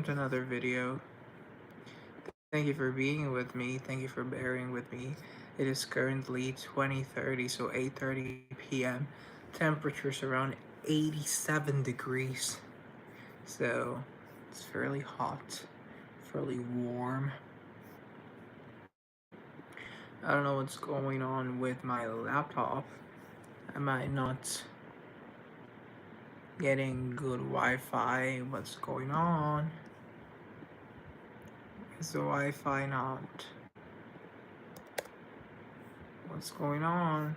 to another video. Thank you for being with me. Thank you for bearing with me. It is currently 20:30, so 8:30 p.m. Temperature's around 87 degrees. So it's fairly hot, fairly warm. I don't know what's going on with my laptop. I might not getting good Wi-Fi. What's going on? Is the Wi-Fi not? What's going on?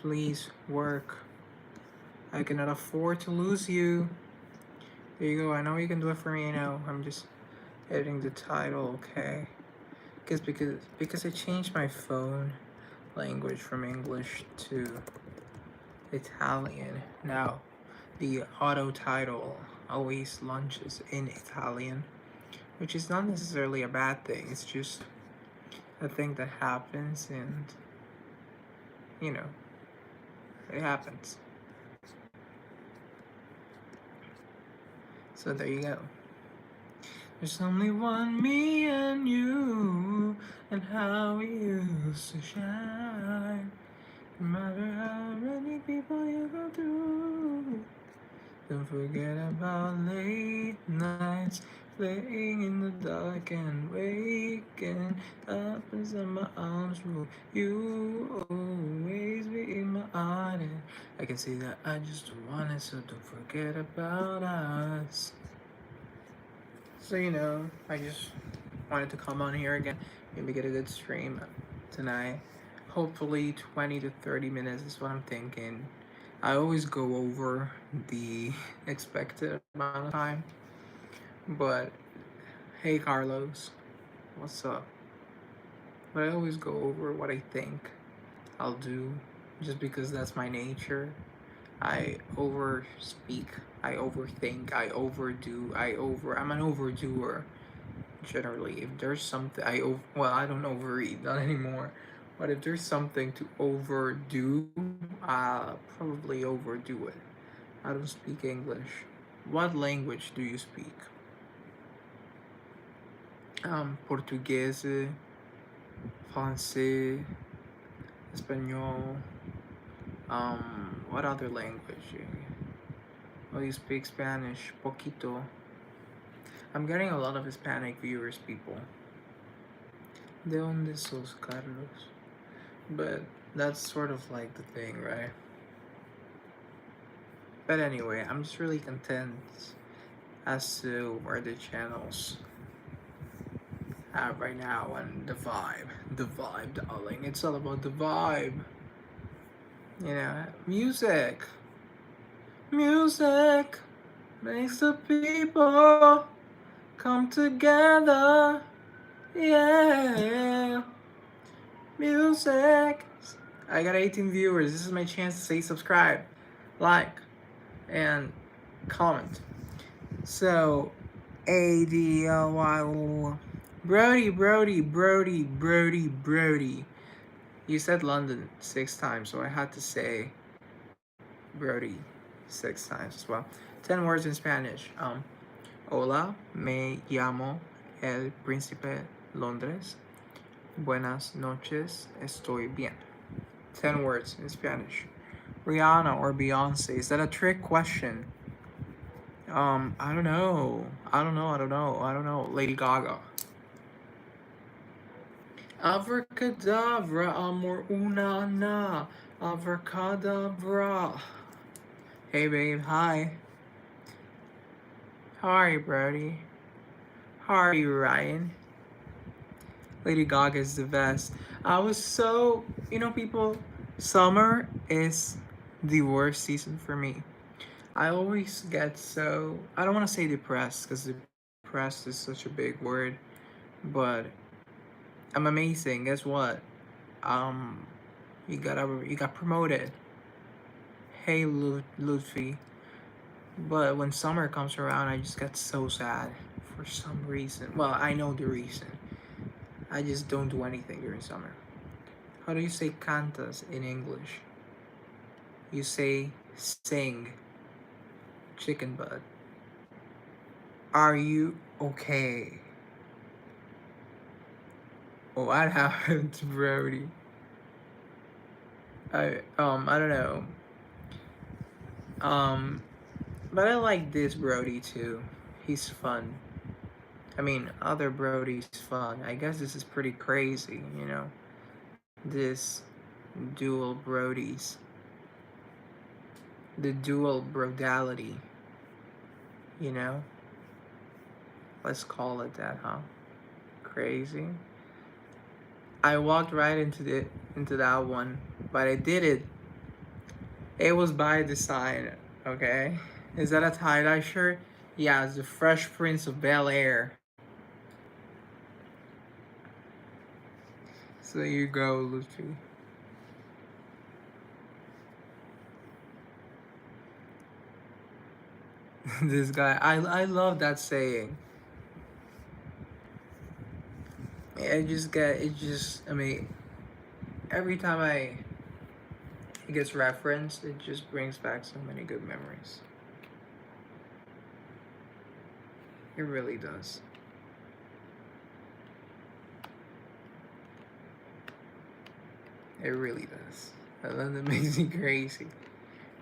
Please work. I cannot afford to lose you. There you go. I know you can do it for me. I know. I'm just editing the title, okay? Because I changed my phone language from English to Italian. Now, the auto title always launches in Italian, which is not necessarily a bad thing. It's just a thing that happens, and you know, it happens. So there you go. There's only one me and you, and how we used to shine. No matter how many people you go through, don't forget about late nights, playing in the dark and waking up inside my arms. Will you always be in my heart? And I can see that I just want it, so don't forget about us. So I just wanted to come on here again, maybe get a good stream tonight. Hopefully 20 to 30 minutes is what I'm thinking. I always go over the expected amount of time, but hey Carlos, what's up? But I always go over what I think I'll do, just because that's my nature. I overspeak, I overthink, I overdo, I'm an overdoer. Generally, if there's something I don't overeat, not anymore. But if there's something to overdo, I'll probably overdo it. I don't speak English. What language do you speak? Portuguese, Francais, Espanol. What other language? Oh, you speak Spanish, poquito. I'm getting a lot of Hispanic viewers, people. ¿De dónde sos, Carlos? But that's sort of like the thing, right? But anyway, I'm just really content as to where the channels have right now and the vibe, darling. It's all about the vibe. Music makes the people come together. Yeah, music. I got 18 viewers. This is my chance to say subscribe, like, and comment. So, ADLY. Brody. You said London 6 times, so I had to say Brody 6 times as well. 10 words in Spanish. Hola, me llamo el Príncipe Londres. Buenas noches, estoy bien. 10 words in Spanish. Rihanna or Beyonce, is that a trick question? I don't know. Lady Gaga. Abracadabra, amor una na. Abracadabra. Hey babe, hi. How are you, Brody? How are you, Ryan? Lady Gaga is the best. I was so, people, summer is the worst season for me. I always get so, I don't want to say depressed, because depressed is such a big word, but I'm amazing. Guess what? You got promoted. Hey, Ludwig. But when summer comes around, I just get so sad for some reason. Well, I know the reason. I just don't do anything during summer. How do you say cantas in English? You say sing. Chicken butt. Are you okay? What happened to Brody? I don't know. Um, but I like this Brody too. He's fun. I mean, other Brody's fun. I guess this is pretty crazy, you know? This dual Brodies. The dual brodality, you know? Let's call it that, huh? Crazy. I walked right into that one, but I did it. It was by design, okay? Is that a tie-dye shirt? Yeah, it's the Fresh Prince of Bel-Air. So there you go, Luffy. This guy, I love that saying. I mean, every time it gets referenced, it just brings back so many good memories. It really does. It really does. That makes me crazy.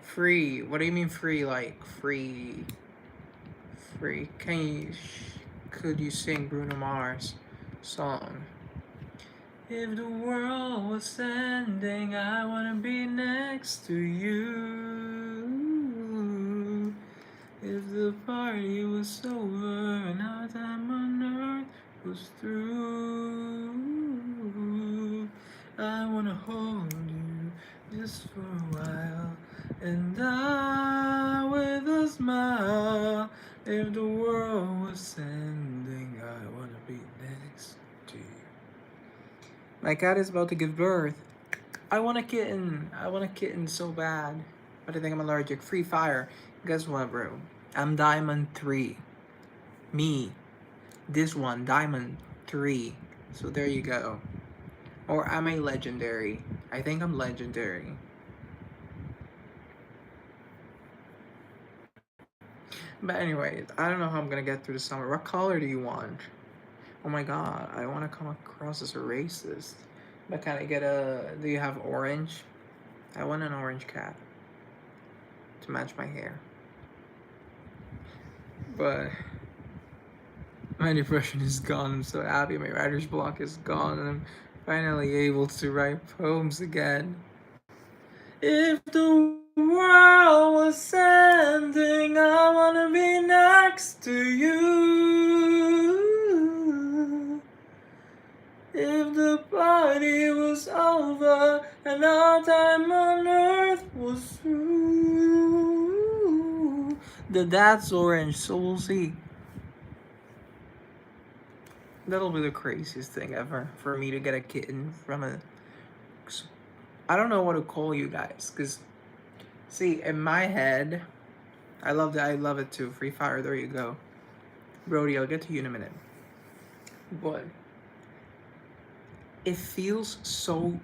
Free. What do you mean free? Like free? Free. Could you sing Bruno Mars song? If the world was ending, I wanna be next to you. If the party was over and our time on earth was through, I wanna hold you just for a while and die with a smile. If the world was ending, I wanna be next to you. My cat is about to give birth. I want a kitten. I want a kitten so bad. But I think I'm allergic. Free fire. Guess what, bro? I'm Diamond 3. Me. This one, Diamond 3. So there you go. Or am I legendary? I think I'm legendary. But anyways, I don't know how I'm gonna get through the summer. What color do you want? Oh my god, I want to come across as a racist. But can I get a... Do you have orange? I want an orange cat to match my hair. But my depression is gone. I'm so happy. My writer's block is gone, and I'm finally able to write poems again. If the world was ending, I wanna be next to you. If the party was over and our time on earth was through. That's orange, so we'll see. That'll be the craziest thing ever for me to get a kitten from a... I don't know what to call you guys, because see, in my head, I love it too. Free fire, there you go. Brody, I'll get to you in a minute. But it feels so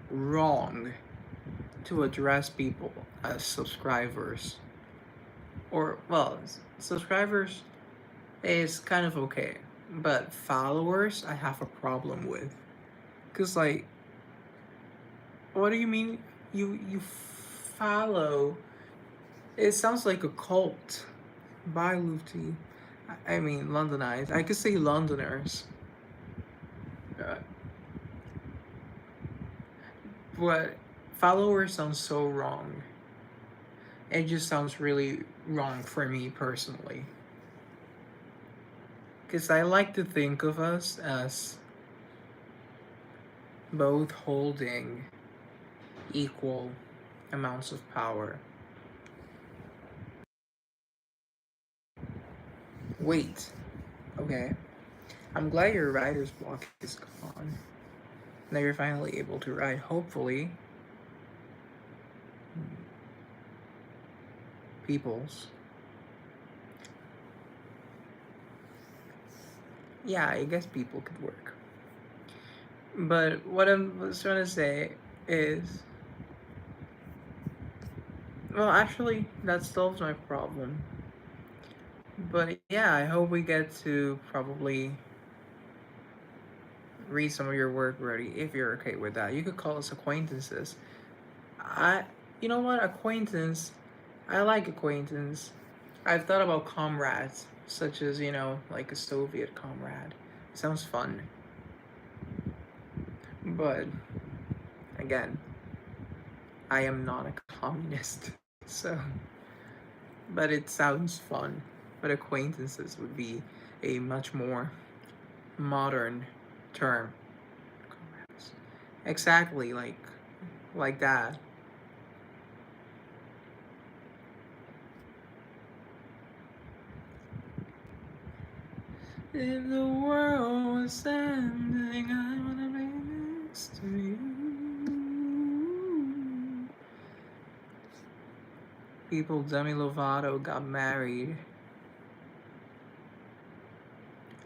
wrong to address people as subscribers. Or, well, subscribers is kind of okay. But followers, I have a problem with. Because, like, what do you mean you follow? It sounds like a cult. Bye, Luffy. I mean, Londonized. I could say Londoners. But followers sounds so wrong. It just sounds really wrong for me personally. Because I like to think of us as both holding equal amounts of power. Wait. Okay. I'm glad your writer's block is gone. Now you're finally able to write, hopefully. Peoples. Yeah, I guess people could work. But what I was trying to say is... Well, actually, that solves my problem. But yeah, I hope we get to probably read some of your work, Brody, if you're okay with that. You could call us acquaintances. I, you know what, acquaintance, I like acquaintance. I've thought about comrades, such as, like a Soviet comrade. Sounds fun. But, again, I am not a communist, so. But it sounds fun. But acquaintances would be a much more modern term. Comrades. Exactly, like that. If the world was ending, I wanna be next to you. People, Demi Lovato got married.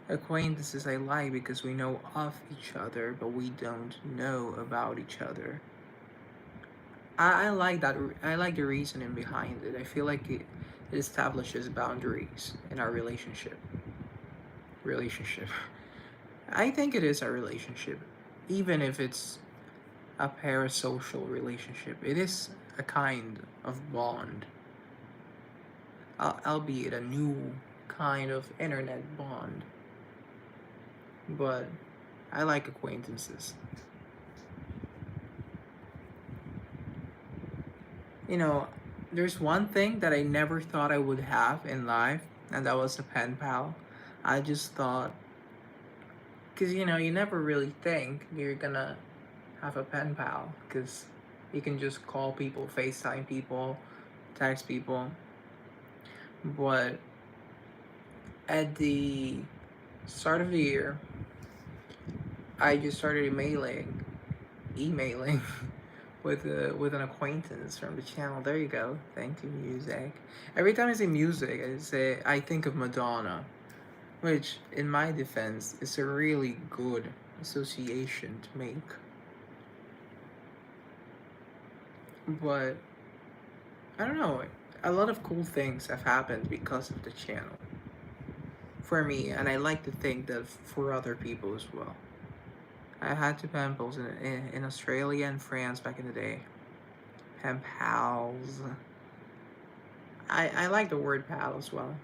Acquaintances I like because we know of each other, but we don't know about each other. I like that. I like the reasoning behind it. I feel like it establishes boundaries in our relationship. Relationship. I think it is a relationship, even if it's a parasocial relationship. It is a kind of bond, albeit a new kind of internet bond. But I like acquaintances. You know, there's one thing that I never thought I would have in life, and that was a pen pal. I just thought, because you never really think you're gonna have a pen pal, because you can just call people, FaceTime people, text people. But at the start of the year, I just started emailing with an acquaintance from the channel. There you go. Thank you, music. Every time I say music, I think of Madonna, which, in my defense, is a really good association to make. But I don't know. A lot of cool things have happened because of the channel for me, and I like to think that for other people as well. I had two pen pals in Australia and France back in the day. Pen pals. I like the word pal as well.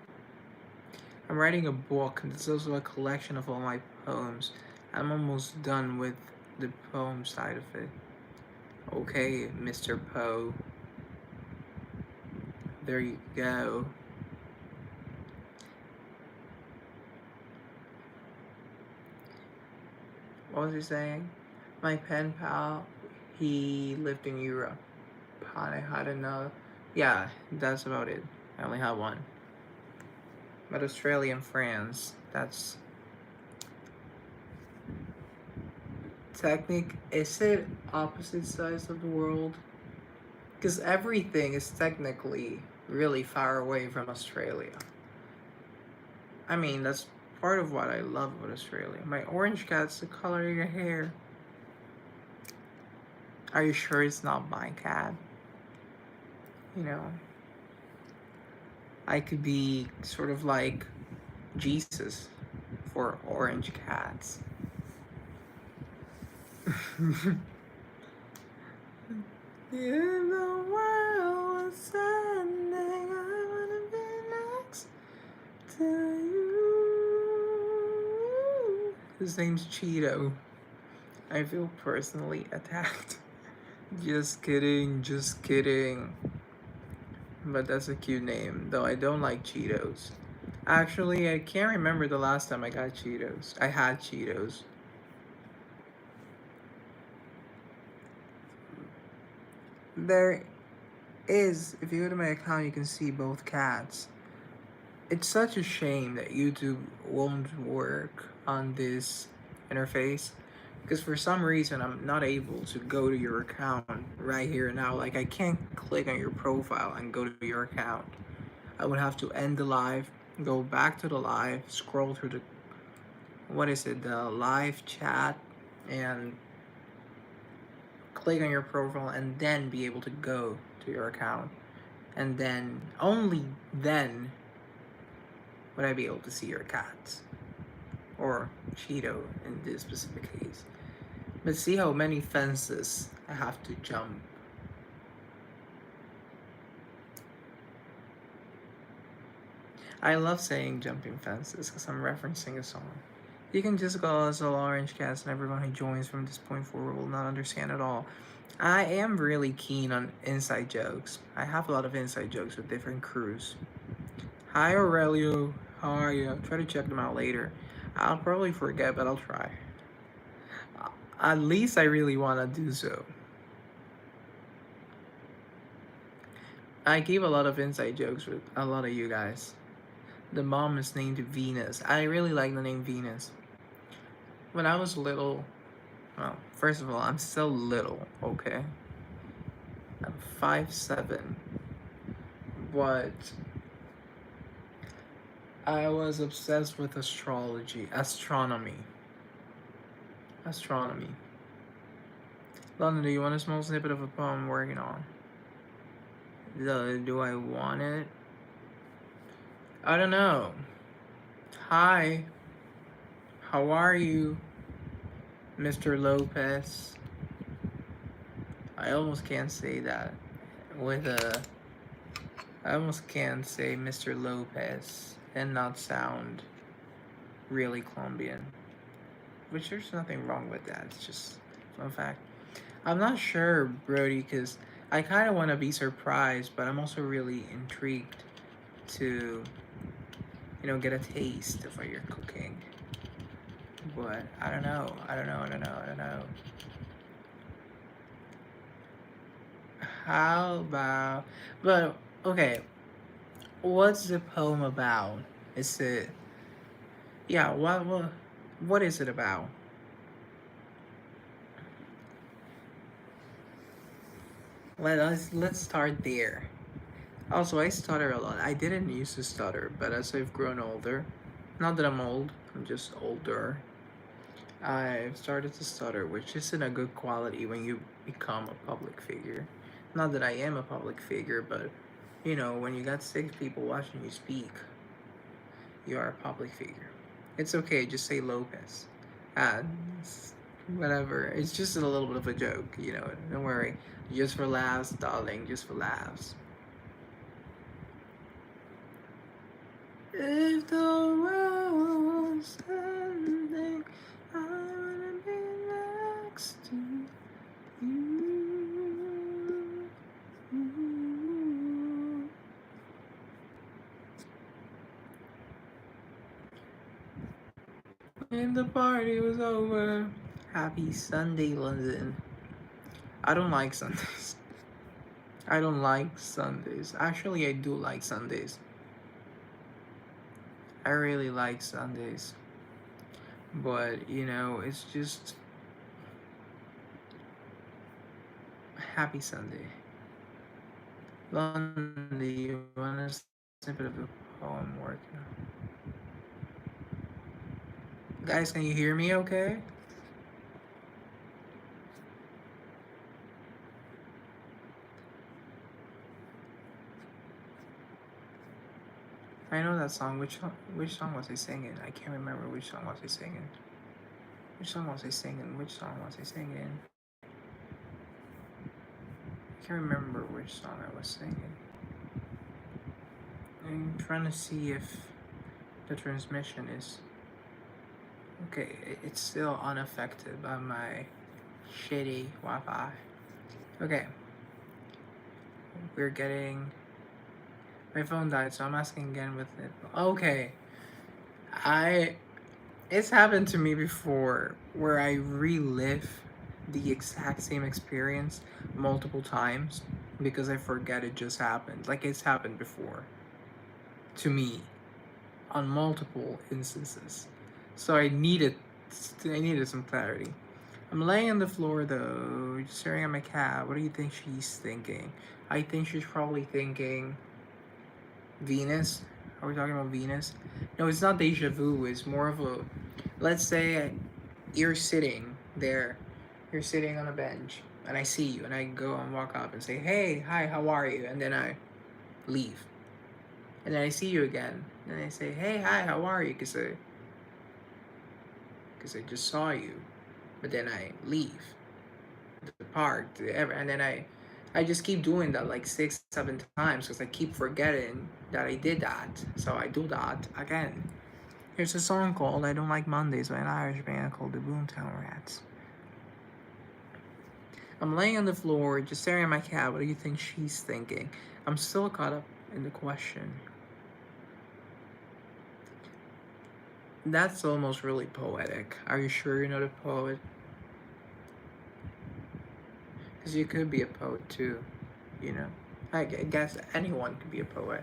I'm writing a book, and it's also a collection of all my poems. I'm almost done with the poem side of it. Okay, Mr. Poe. There you go. What was he saying? My pen pal, he lived in Europe. I had another. Yeah, that's about it. I only have one. But Australia and France, that's is it opposite sides of the world? Because everything is technically really far away from Australia. I mean, that's part of what I love about Australia. My orange cat's the color of your hair. Are you sure it's not my cat? You know, I could be sort of like Jesus for orange cats. In the world was ending, I wanna be next to you. His name's Cheeto. I feel personally attacked. Just kidding, just kidding. But that's a cute name, though I don't like Cheetos. Actually, I can't remember the last time I got Cheetos. I had Cheetos. There is, if you go to my account, you can see both cats. It's such a shame that YouTube won't work on this interface, because for some reason I'm not able to go to your account right here now. Like, I can't click on your profile and go to your account. I would have to end the live, go back to the live, scroll through the live chat, and click on your profile, and then be able to go to your account. And then, only then, would I be able to see your cat? Or Cheeto in this specific case. But see how many fences I have to jump. I love saying jumping fences because I'm referencing a song. You can just call us all Orange Cats, and everyone who joins from this point forward will not understand at all. I am really keen on inside jokes. I have a lot of inside jokes with different crews. Hi Aurelio, how are you? Try to check them out later. I'll probably forget, but I'll try. At least I really want to do so. I gave a lot of inside jokes with a lot of you guys. The mom is named Venus. I really like the name Venus. When I was little, well, first of all, I'm still little, okay? I'm 5'7", but I was obsessed with astronomy. London, do you want a small snippet of a poem I'm working on? Do I want it? I don't know. Hi. How are you, Mr. Lopez? I almost can't say that with a. I almost can't say Mr. Lopez and not sound really Colombian. Which there's nothing wrong with that. It's just fun fact. I'm not sure, Brody, because I kind of want to be surprised, but I'm also really intrigued to, get a taste of what you're cooking. But I don't know. How about? But okay, what's the poem about? Is it? Yeah. What is it about? Let's start there. Also, I stutter a lot. I didn't used to stutter, but as I've grown older, not that I'm old, I'm just older, I've started to stutter, which isn't a good quality when you become a public figure. Not that I am a public figure, but when you got 6 people watching you speak, you are a public figure. It's okay, just say Lopez. Uh, Whatever. It's just a little bit of a joke, Don't worry. Just for laughs, darling, just for laughs. If the world was ending, I wanna be next to you. When the party was over, happy Sunday, London. I don't like Sundays. I don't like Sundays. Actually, I do like Sundays. I really like Sundays. But, it's just happy Sunday. London, do you want a snippet of a poem working on? Guys, can you hear me okay? I know that song. Which song was I singing? I can't remember which song was I singing. Which song was I singing? I can't remember which song I was singing. I'm trying to see if the transmission is okay. It's still unaffected by my shitty Wi-Fi. Okay. We're getting. My phone died, so I'm asking again with it. Okay. It's happened to me before where I relive the exact same experience multiple times because I forget it just happened. Like it's happened before to me on multiple instances. So I needed some clarity. I'm laying on the floor though, staring at my cat. What do you think she's thinking? I think she's probably thinking Venus. Are we talking about Venus? No, it's not deja vu. It's more of a, let's say you're sitting there, you're sitting on a bench, and I see you, and I go and walk up and say, hey, hi, how are you? And then I leave. And then I see you again. And I say, hey, hi, how are you? Because I just saw you. But then I leave the park, and then I just keep doing that like 6, 7 times because I keep forgetting that I did that. So I do that again. Here's a song called "I Don't Like Mondays" by an Irish band called the Boomtown Rats. I'm laying on the floor, just staring at my cat. What do you think she's thinking? I'm still caught up in the question. That's almost really poetic. Are you sure you're not a poet? Because you could be a poet too, you know? I guess anyone could be a poet.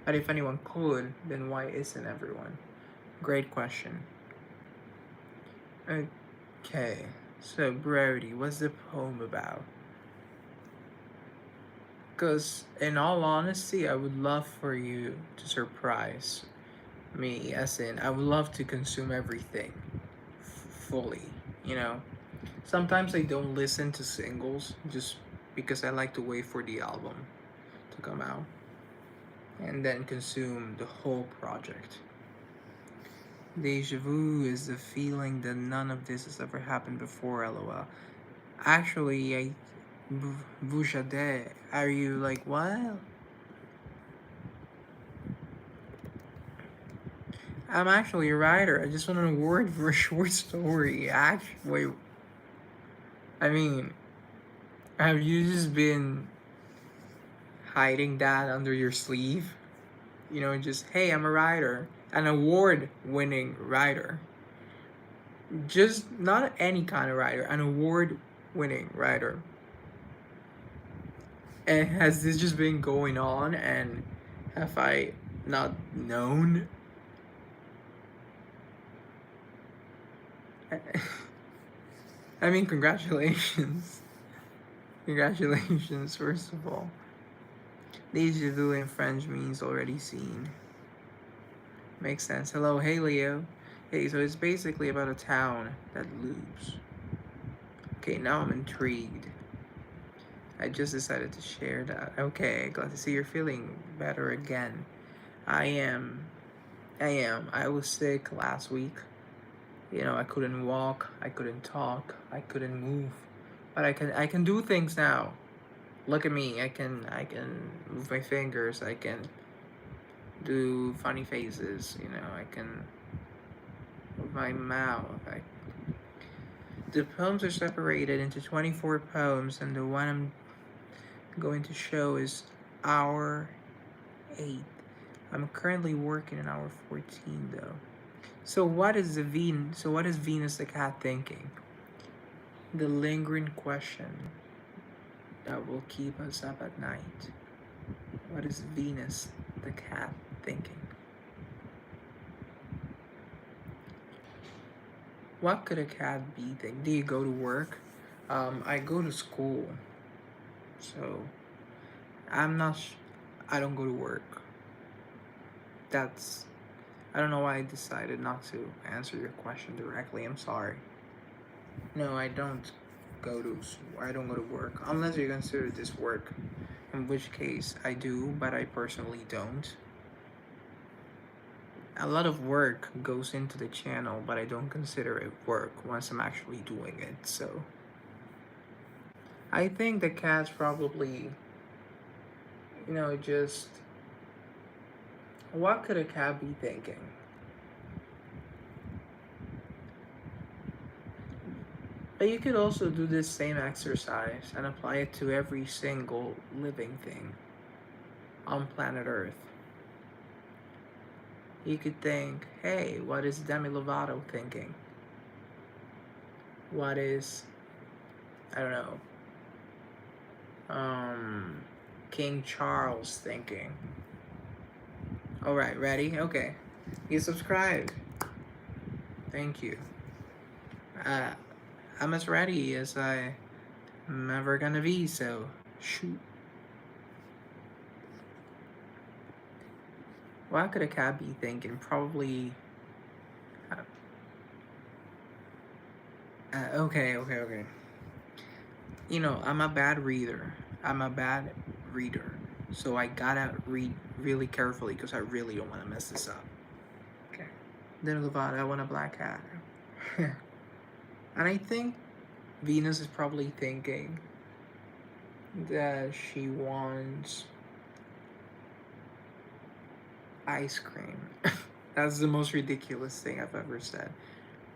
But if anyone could, then why isn't everyone? Great question. Okay, so Brody, what's the poem about? Because, in all honesty, I would love for you to surprise me, as in, I would love to consume everything fully, you know? Sometimes I don't listen to singles just because I like to wait for the album to come out and then consume the whole project. Deja vu is the feeling that none of this has ever happened before, lol. Actually, Vujade, are you like, what? I'm actually a writer. I just won an award for a short story. Actually, I mean, have you just been hiding that under your sleeve? You know, just, hey, I'm a writer, an award winning writer. Just not any kind of writer, an award winning writer. And has this just been going on and have I not known? I mean, congratulations. Congratulations, first of all. Deja vu in French means already seen. Makes sense. Hello, hey Leo. Hey, so it's basically about a town that loops. Okay, now I'm intrigued. I just decided to share that. Okay, glad to see you're feeling better again. I am. I was sick last week. You know, I couldn't walk, I couldn't talk, I couldn't move. But I can do things now. Look at me. I can move my fingers. I can do funny faces, you know. I can move my mouth. The poems are separated into 24 poems, and the one I'm going to show is hour 8. I'm currently working in hour 14 though. So what is Venus the cat thinking? The lingering question that will keep us up at night. What is Venus the cat thinking? What could a cat be thinking? Do you go to work? I go to school, so I'm not. I don't go to work. That's. I don't know why I decided not to answer your question directly. I'm sorry. No, I don't go to. I don't go to work unless you consider this work, in which case I do, but I personally don't. A lot of work goes into the channel, but I don't consider it work once I'm actually doing it. So I think the cat's probably, just what could a cat be thinking? But you could also do this same exercise and apply it to every single living thing on planet Earth. You could think, hey, what is Demi Lovato thinking? What is, I don't know, King Charles thinking? Alright, ready? Okay. You subscribed. Thank you. I'm as ready as I'm ever gonna be, so shoot. What could a cat be thinking? Probably. Okay. I'm a bad reader. I'm a bad reader. So I gotta read really carefully because I really don't want to mess this up. Okay. Then Lovato, I want a black cat. And I think Venus is probably thinking that she wants ice cream. That's the most ridiculous thing I've ever said.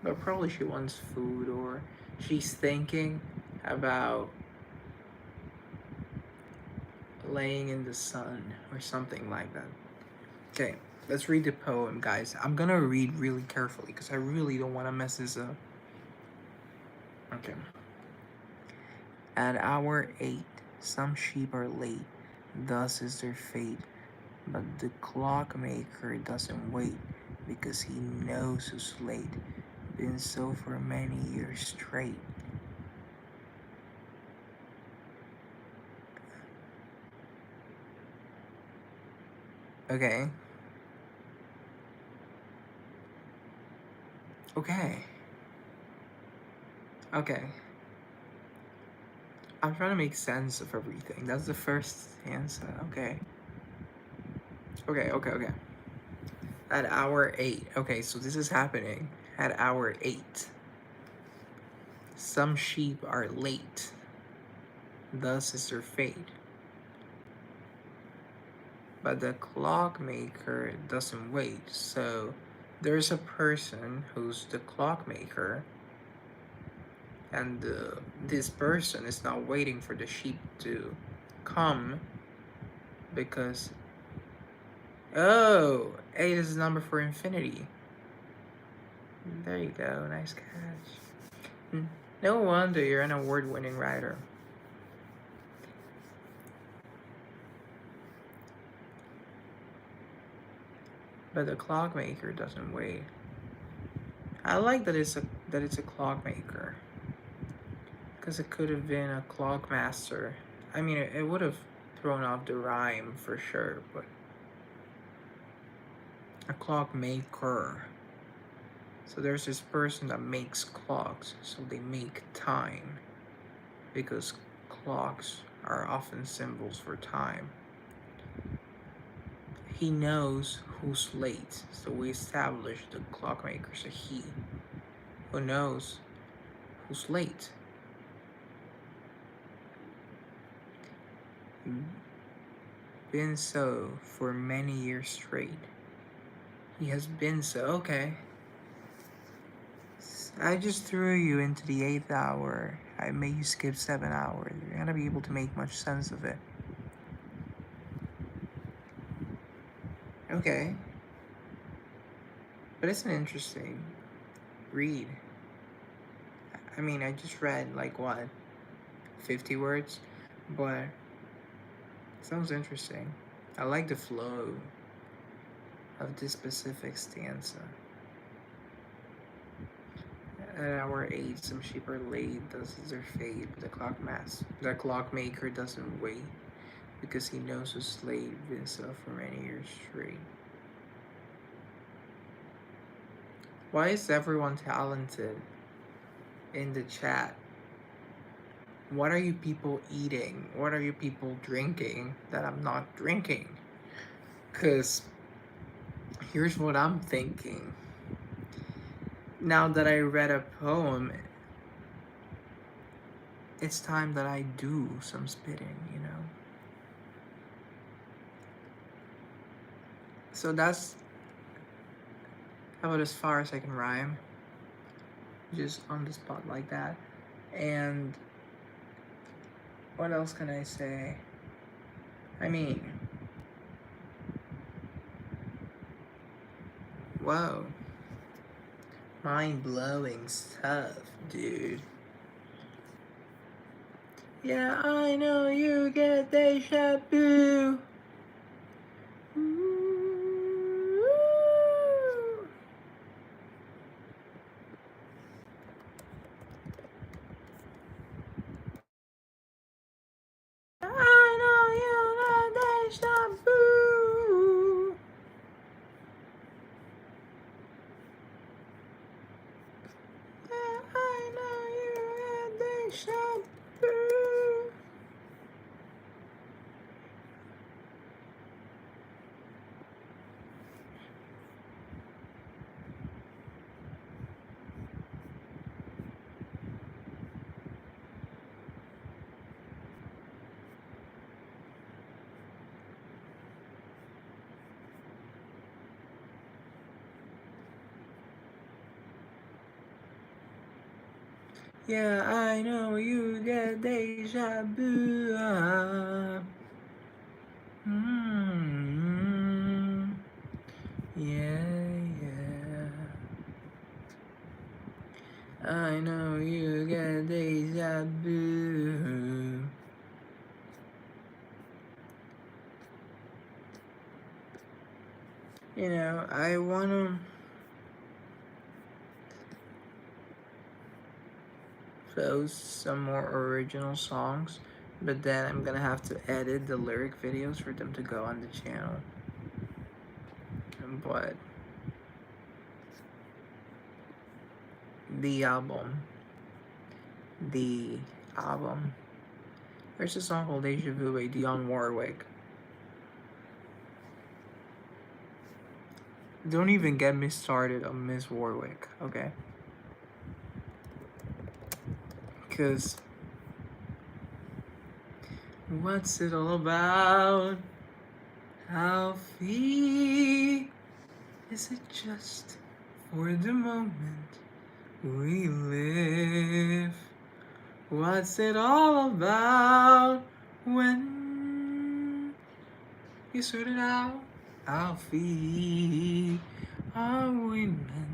But probably she wants food, or she's thinking about laying in the sun or something like that. Okay, let's read the poem, guys. I'm gonna read really carefully because I really don't want to mess this up. Okay. At hour 8, some sheep are late, thus is their fate. But the clockmaker doesn't wait because he knows who's late. Been so for many years straight. Okay. Okay. Okay. I'm trying to make sense of everything. That's the first answer. Okay. Okay. At hour 8. Okay, so this is happening at hour 8. Some sheep are late. Thus is their fate. But the clockmaker doesn't wait. So there's a person who's the clockmaker, and this person is not waiting for the sheep to come because, oh, 8 is the number for infinity. There you go, nice catch. No wonder you're an award-winning writer. But the clockmaker doesn't wait. I like that it's a clockmaker, because it could have been a clockmaster. I mean, it would have thrown off the rhyme for sure, but a clockmaker. So there's this person that makes clocks, so they make time, because clocks are often symbols for time. He knows who's late, so we establish the clockmaker's a he, who knows who's late. Been so for many years straight. He has been so. Okay. I just threw you into the 8th hour. I made you skip 7 hours. You're not gonna be able to make much sense of it. Okay. But it's an interesting read. I mean, I just read like what, 50 words? But it sounds interesting. I like the flow of this specific stanza. At hour 8, some sheep are late, thus is their fate. The clockmaker doesn't wait because he knows who's late, been so for many years straight. Why is everyone talented in the chat? What are you people eating? What are you people drinking that I'm not drinking? Because here's what I'm thinking. Now that I read a poem, it's time that I do some spitting, you know? So that's about as far as I can rhyme. Just on the spot like that. And what else can I say? I mean, whoa. Mind-blowing stuff, dude. Yeah, I know you get deja vu. I know you get deja vu. Yeah, I know you get deja vu. Yeah, I know you get deja vu. Mm, yeah, yeah. I know you get deja vu. You know, I wanna post some more original songs, but then I'm gonna have to edit the lyric videos for them to go on the channel. But the album, the album. There's a song called Deja Vu by Dionne Warwick. Don't even get me started on Miss Warwick, okay? Because what's it all about? Alfie? Is it just for the moment we live? What's it all about when you sort it out? Alfie, are we meant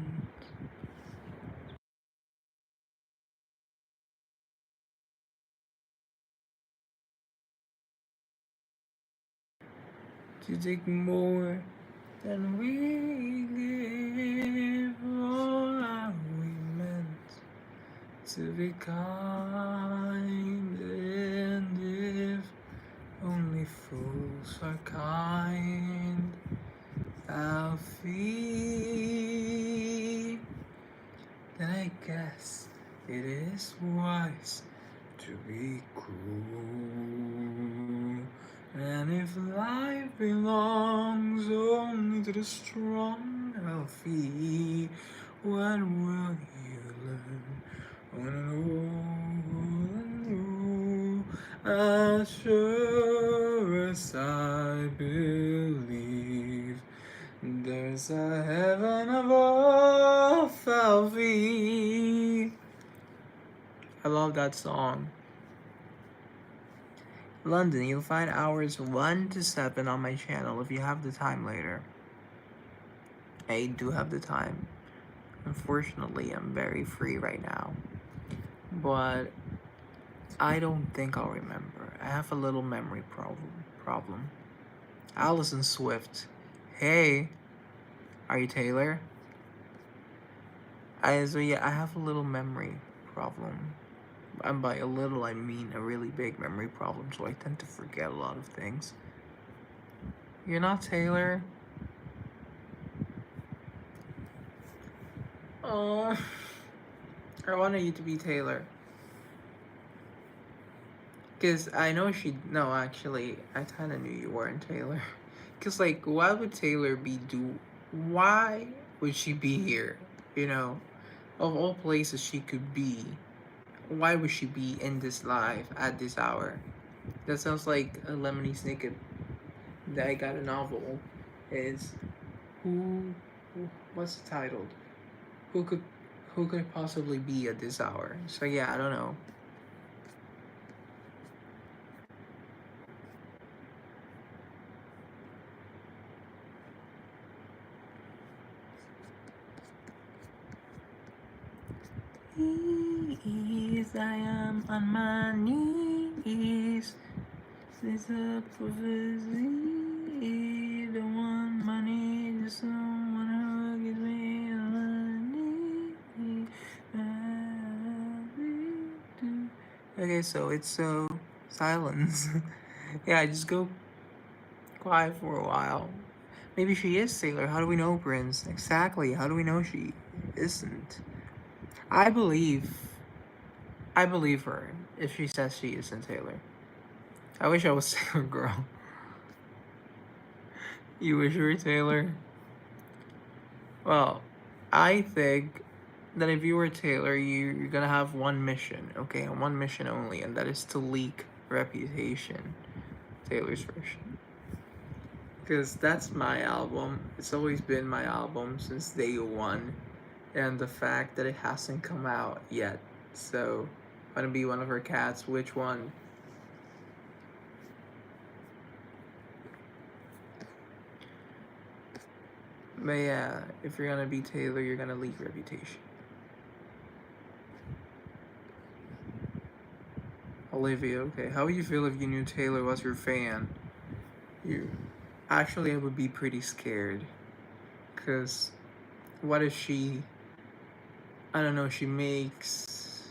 to take more than we give? Or are we meant to be kind? And if only fools are kind, Alfie, then I guess it is wise to be cruel. And if life belongs only to the strong, Alfie, what will you learn on an old and as sure as I believe there's a heaven above, Alfie. I love that song. London, you'll find hours 1 to 7 on my channel if you have the time later. I do have the time. Unfortunately, I'm very free right now. But I don't think I'll remember. I have a little memory problem. Allison Swift. Hey, are you Taylor? So yeah, I have a little memory problem. And by a little, I mean a really big memory problem, so I tend to forget a lot of things. You're not Taylor? Oh, I wanted you to be Taylor. Because I know no, actually, I kind of knew you weren't Taylor. Because, like, why would Taylor why would she be here? You know, of all places she could be, why would she be in this live at this hour? That sounds like a Lemony Snicket that I got a novel. Is who, what's it titled? Who could, who could possibly be at this hour? So yeah, I don't know. I am on my knees. This a prophecy. Don't want money, just someone who gives me money. Okay, so it's so silence. Yeah, I just go quiet for a while. Maybe she is Taylor. How do we know, Prince? Exactly. How do we know she isn't? I believe I believe her if she says she isn't Taylor. I wish I was Taylor, girl. You wish you were Taylor? Well, I think that if you were Taylor, you're gonna have one mission, okay? And one mission only, and that is to leak Reputation, Taylor's version. Because that's my album. It's always been my album since day one. And the fact that it hasn't come out yet So, wanna be one of her cats? Which one? But yeah, if you're gonna be Taylor, you're gonna leave Reputation. Olivia, okay. How would you feel if you knew Taylor was your fan? You actually, I would be pretty scared. Cause what if she? I don't know. She makes.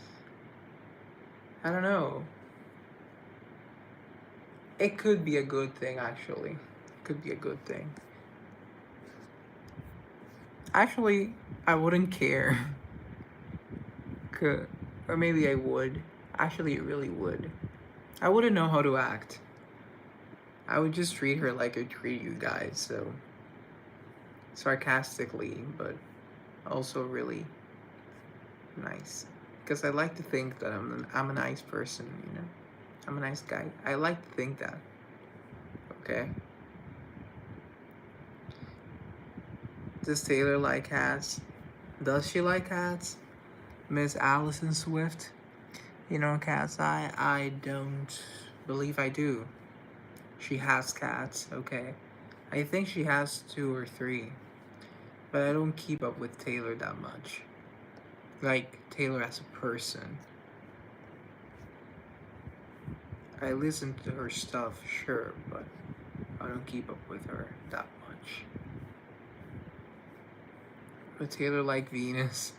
I don't know. It could be a good thing, actually. Could be a good thing. Actually, I wouldn't care. Or maybe I would. Actually, it really would. I wouldn't know how to act. I would just treat her like I treat you guys, so sarcastically, but also really nice. Because I like to think that I'm a nice person, you know? I'm a nice guy. I like to think that. Okay? Does Taylor like cats? Does she like cats? Miss Allison Swift? You know cats? I don't believe I do. She has cats, okay. I think she has 2 or 3. But I don't keep up with Taylor that much. Like, Taylor as a person. I listen to her stuff, sure, but I don't keep up with her that much. But Taylor like Venus?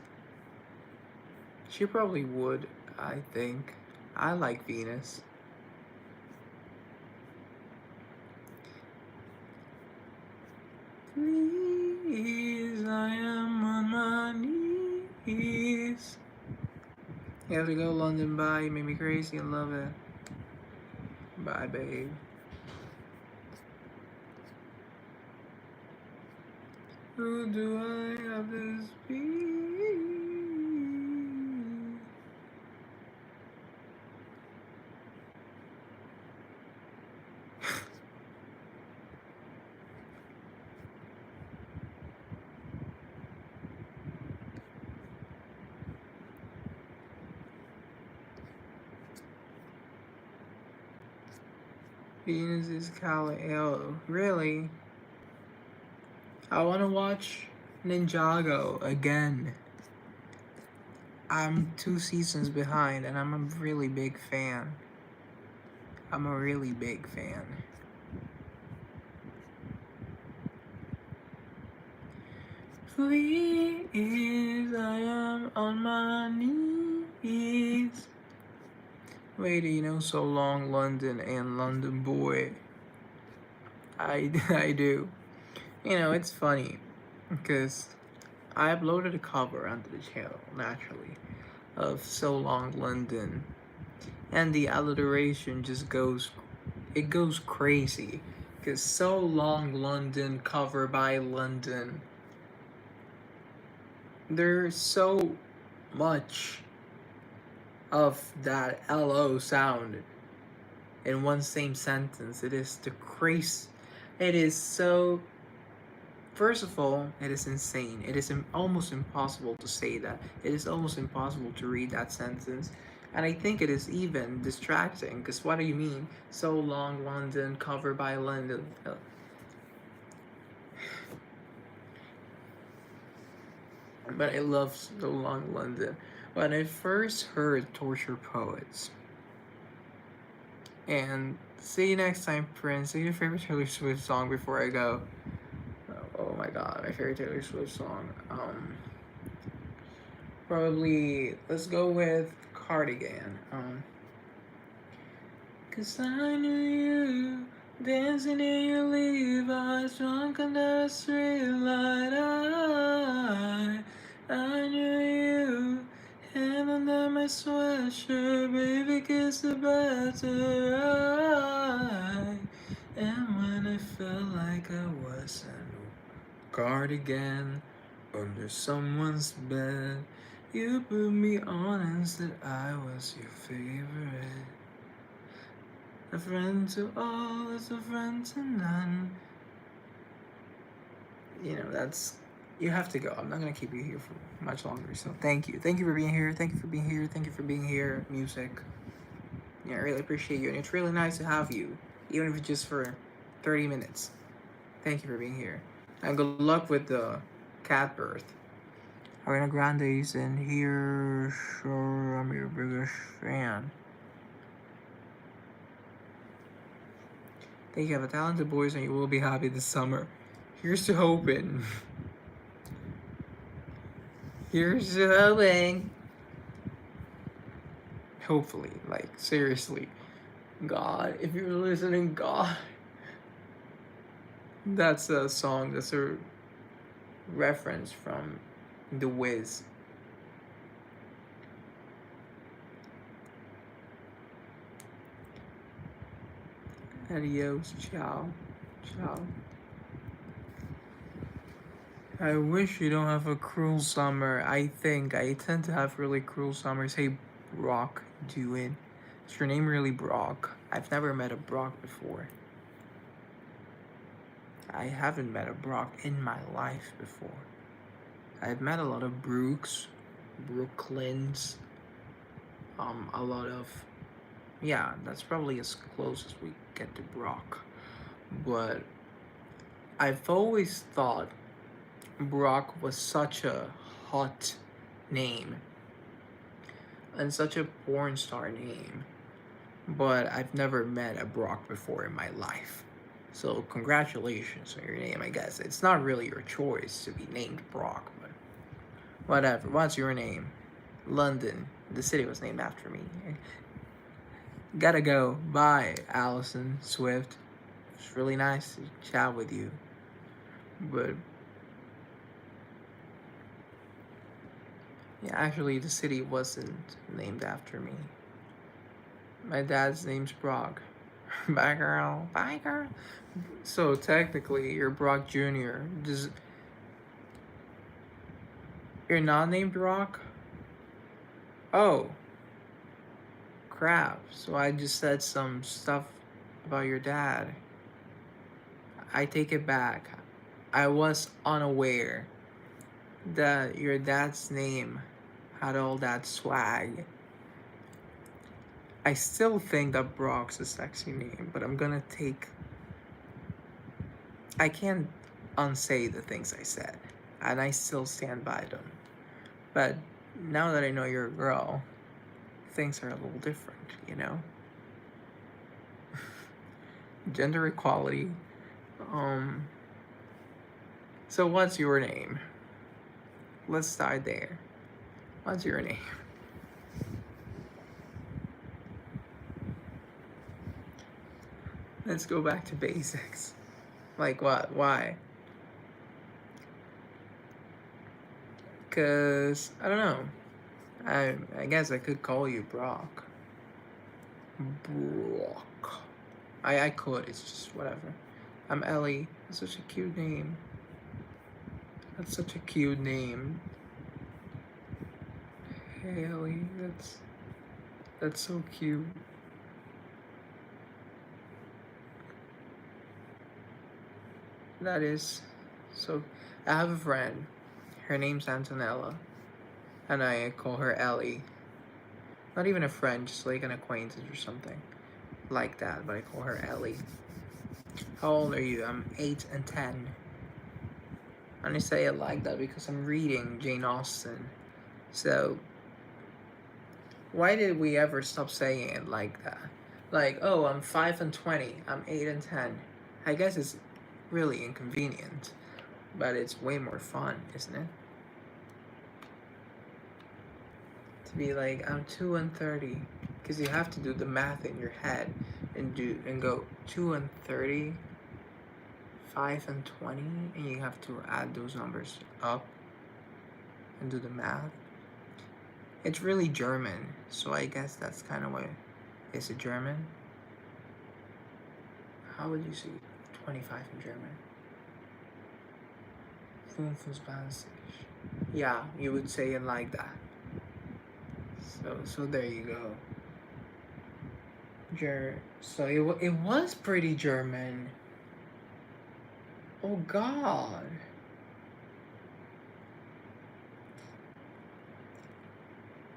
She probably would, I think. I like Venus. Please, I am on my knees. You have to go London, bye. You made me crazy, I love it. Bye, babe. Who do I have this be? Venus is Cali. Oh, really? I want to watch Ninjago again. I'm 2 seasons behind, and I'm a really big fan. I'm a really big fan. Please, I am on my knees. Wait, you know, So Long London and London Boy. I do. You know, it's funny because I uploaded a cover onto the channel naturally of So Long London, and the alliteration just goes, it goes crazy because So Long London cover by London. There's so much of that LO sound in one same sentence. It is the crazy. It is so. First of all, it is insane. It is almost impossible to say that. It is almost impossible to read that sentence. And I think it is even distracting, because what do you mean? So Long London, covered by London. But I love So Long London. When I first heard Torture Poets, and see you next time, Prince. Say your favorite Taylor Swift song before I go. Oh my god, my favorite Taylor Swift song. Probably let's go with Cardigan. Cause I knew you dancing in your Levi's, drunk under a street light. I knew you hand under my sweatshirt, baby, kiss the better eye. And when I felt like I was a cardigan under someone's bed, you put me on and said I was your favorite. A friend to all is a friend to none. You know, that's you have to go. I'm not gonna keep you here for much longer. So thank you. Thank you for being here. Thank you for being here. Thank you for being here. Music. Yeah, I really appreciate you, and it's really nice to have you, even if it's just for 30 minutes. Thank you for being here, and good luck with the cat birth. Ariana Grande's in here. Sure, I'm your biggest fan. Think you have a talented voice, and you will be happy this summer. Here's to hoping. Here's to hoping. Hopefully, like seriously, God, if you're listening, God. That's a song. That's a reference from The Wiz. Adios, ciao, ciao. I wish you don't have a cruel summer. I tend to have really cruel summers. Hey, Brock, doing? Is your name really Brock? I've never met a Brock before. I haven't met a Brock in my life before. I've met a lot of Brooks, Brooklyns, a lot of, yeah, that's probably as close as we get to Brock. But I've always thought Brock was such a hot name and such a porn star name, but I've never met a Brock before in my life. So congratulations on your name, I guess. It's not really your choice to be named Brock, but whatever. What's your name? London. The city was named after me. Gotta go. Bye, Allison Swift. It's really nice to chat with you. But yeah, actually, the city wasn't named after me. My dad's name's Brock. Bye, girl. Bye, girl. So technically, you're Brock Jr. You're not named Brock? Oh. Crap. So I just said some stuff about your dad. I take it back. I was unaware that your dad's name had all that swag. I still think that Brock's a sexy name, but I'm gonna take. I can't unsay the things I said, and I still stand by them. But now that I know you're a girl, things are a little different, you know? Gender equality. So what's your name? Let's start there. What's your name? Let's go back to basics. Like what? Why? Cause I don't know. I guess I could call you Brock. Brock. I could. It's just whatever. I'm Ellie. That's such a cute name. That's such a cute name. Hey Ellie, that's so cute. That is so. I have a friend. Her name's Antonella, and I call her Ellie. Not even a friend, just like an acquaintance or something like that. But I call her Ellie. How old are you? I'm 8 and 10. And I say it like that because I'm reading Jane Austen. So why did we ever stop saying it like that? Like, oh, I'm 5 and 20. I'm 8 and 10. I guess it's really inconvenient, but it's way more fun, isn't it? To be like, I'm 2 and 30. Because you have to do the math in your head and go 2 and 30, 5 and 20, and you have to add those numbers up and do the math. It's really German, so I guess that's kind of what. Is it German? How would you say 25 in German? 25. Yeah, you would say it like that. So there you go. So it was pretty German. Oh God.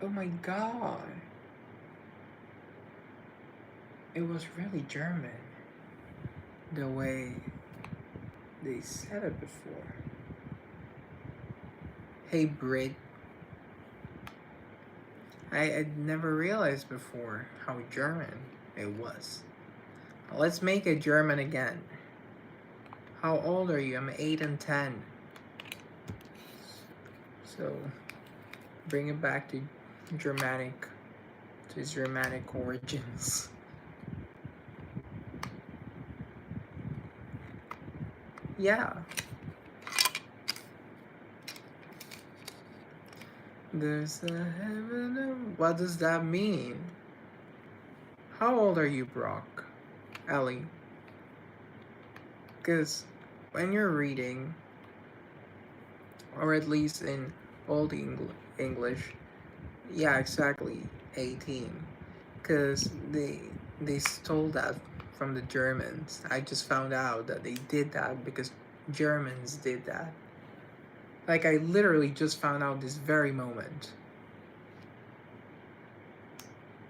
Oh my god. It was really German. The way they said it before. Hey Brit. I had never realized before how German it was. Let's make it German again. How old are you? I'm 8 and 10. So bring it back to Germanic, to its Germanic origins. Yeah. There's a heaven. What does that mean? How old are you, Brock? Ellie? Because when you're reading, or at least in Old English, yeah, exactly, 18. Because they stole that from the Germans. I just found out that they did that because Germans did that. Like, I literally just found out this very moment.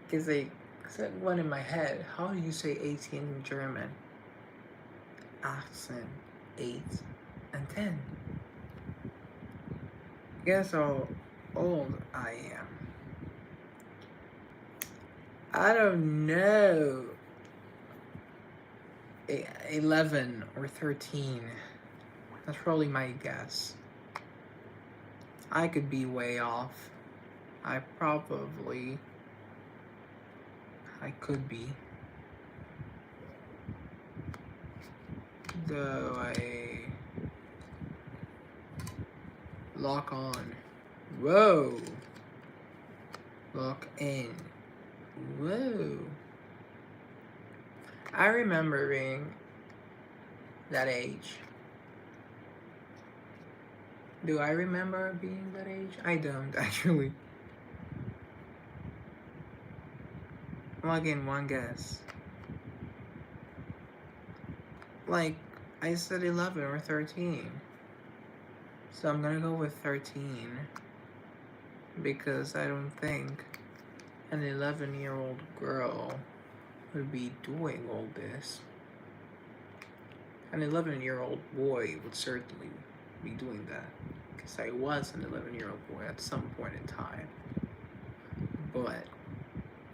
Because they said one in my head. How do you say 18 in German? 18, 8, and 10. Guess how old I am. I don't know. 11 or 13. That's probably my guess. I could be way off. I could be. Though I lock on. Whoa. Lock in. Whoa. I remember being that age. Do I remember being that age? I don't, actually. Log in one guess. Like, I said 11 or 13. So I'm gonna go with 13. Because I don't think an 11-year-old girl would be doing all this. An 11-year-old boy would certainly be doing that. Because I was an 11-year-old boy at some point in time. But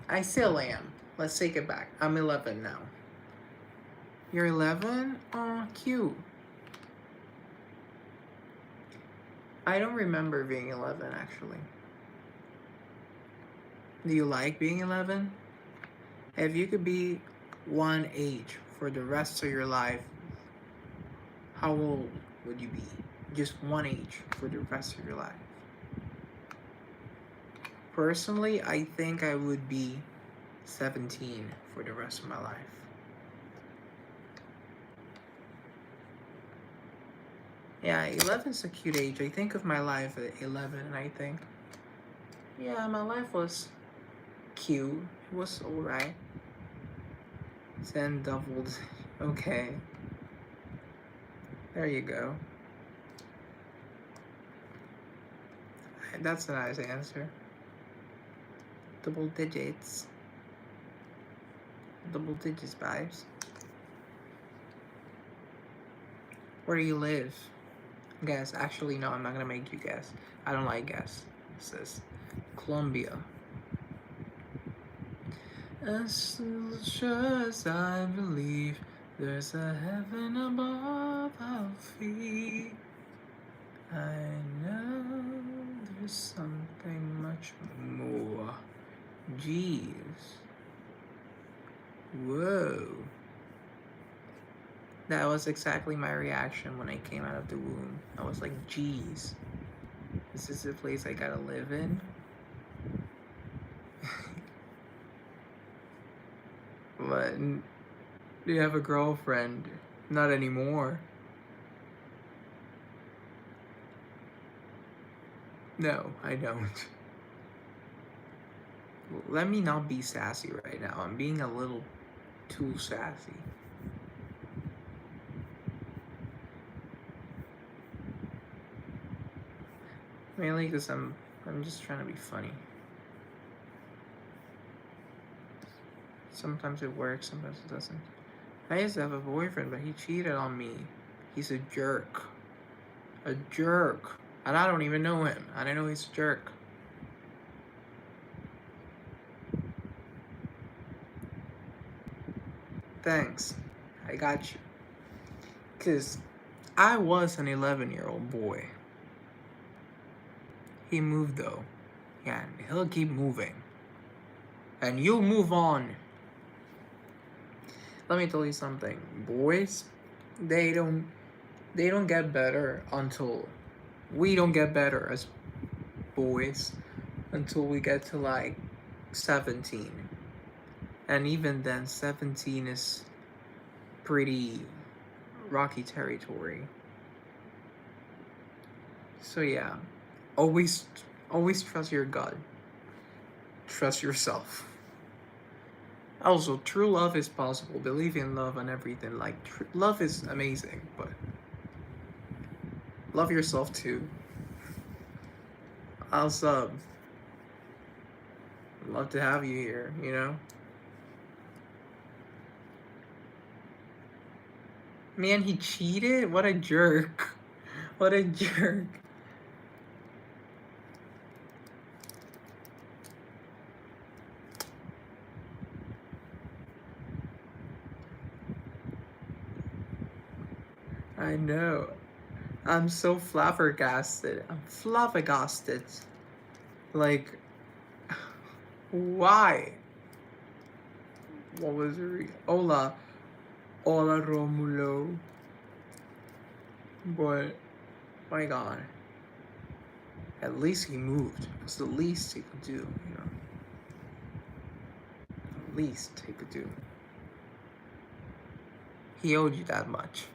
I still am. Let's take it back. I'm 11 now. You're 11? Aw, cute. I don't remember being 11, actually. Do you like being 11? If you could be one age for the rest of your life, how old would you be? Just one age for the rest of your life. Personally, I think I would be 17 for the rest of my life. Yeah, 11 is a cute age. I think of my life at 11 and I think, yeah, my life was cute. It was alright. 10 doubled. Okay. There you go. That's a nice answer. Double digits. Double digits vibes. Where do you live? Guess. Actually, no, I'm not gonna make you guess. I don't like guess. It says Colombia. As sure as I believe there's a heaven above our feet, I know there's something much more. Jeez. Whoa. That was exactly my reaction when I came out of the womb. I was like, geez. Is this the place I gotta live in? But do you have a girlfriend? Not anymore. No, I don't. Let me not be sassy right now. I'm being a little too sassy. Mainly because I'm just trying to be funny. Sometimes it works, sometimes it doesn't. I used to have a boyfriend, but he cheated on me. He's a jerk. A jerk. And I don't even know him. And I know he's a jerk. Thanks. I got you. Because I was an 11-year-old boy. He moved though. Yeah, and he'll keep moving. And you'll move on. Let me tell you something. Boys, they don't get better until we don't get better as boys until we get to like 17. And even then 17 is pretty rocky territory. So yeah, always trust your gut. Trust yourself. Also, true love is possible. Believe in love and everything. Like, love is amazing, but love yourself too. I'll sub. Love to have you here, you know? Man, he cheated? What a jerk. What a jerk. I know. I'm so flabbergasted. I'm flabbergasted. Like, why? What was it? Hola. Hola, Romulo. But, my God. At least he moved. It's the least he could do, you know? The least he could do. He owed you that much.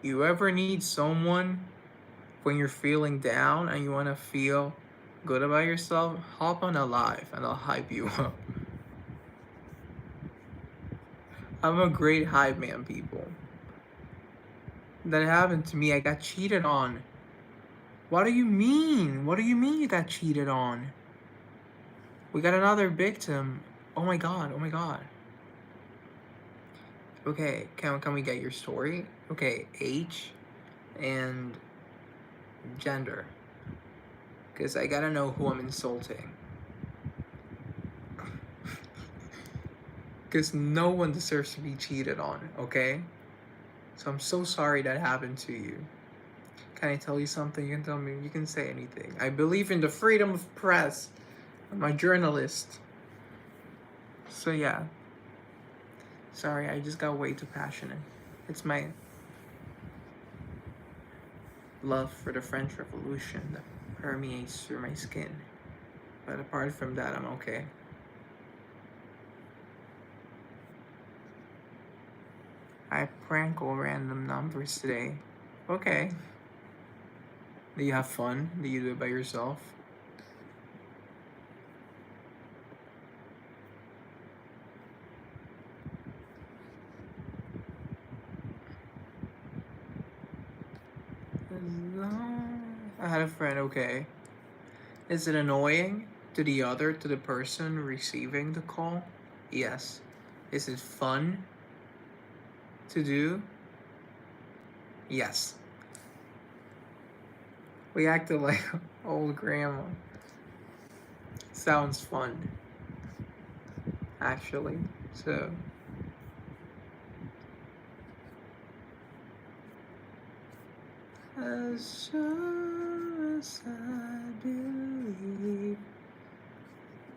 You ever need someone when you're feeling down and you want to feel good about yourself? Hop on a live and I'll hype you up. I'm a great hype man, people. That happened to me. I got cheated on. What do you mean? What do you mean you got cheated on? We got another victim. Oh my God. Oh my God. Okay, can we get your story? Okay, age and gender. Because I gotta know who I'm insulting. Because no one deserves to be cheated on, okay? So I'm so sorry that happened to you. Can I tell you something? You can tell me. You can say anything. I believe in the freedom of press. I'm a journalist. So yeah. Sorry, I just got way too passionate. It's my love for the French Revolution that permeates through my skin. But apart from that, I'm okay. I prank all random numbers today. Okay. Do you have fun? Do you do it by yourself? I had a friend, okay. Is it annoying to the person receiving the call? Yes. Is it fun to do? Yes. We acted like old grandma. Sounds fun. Actually. So. As sure as I believe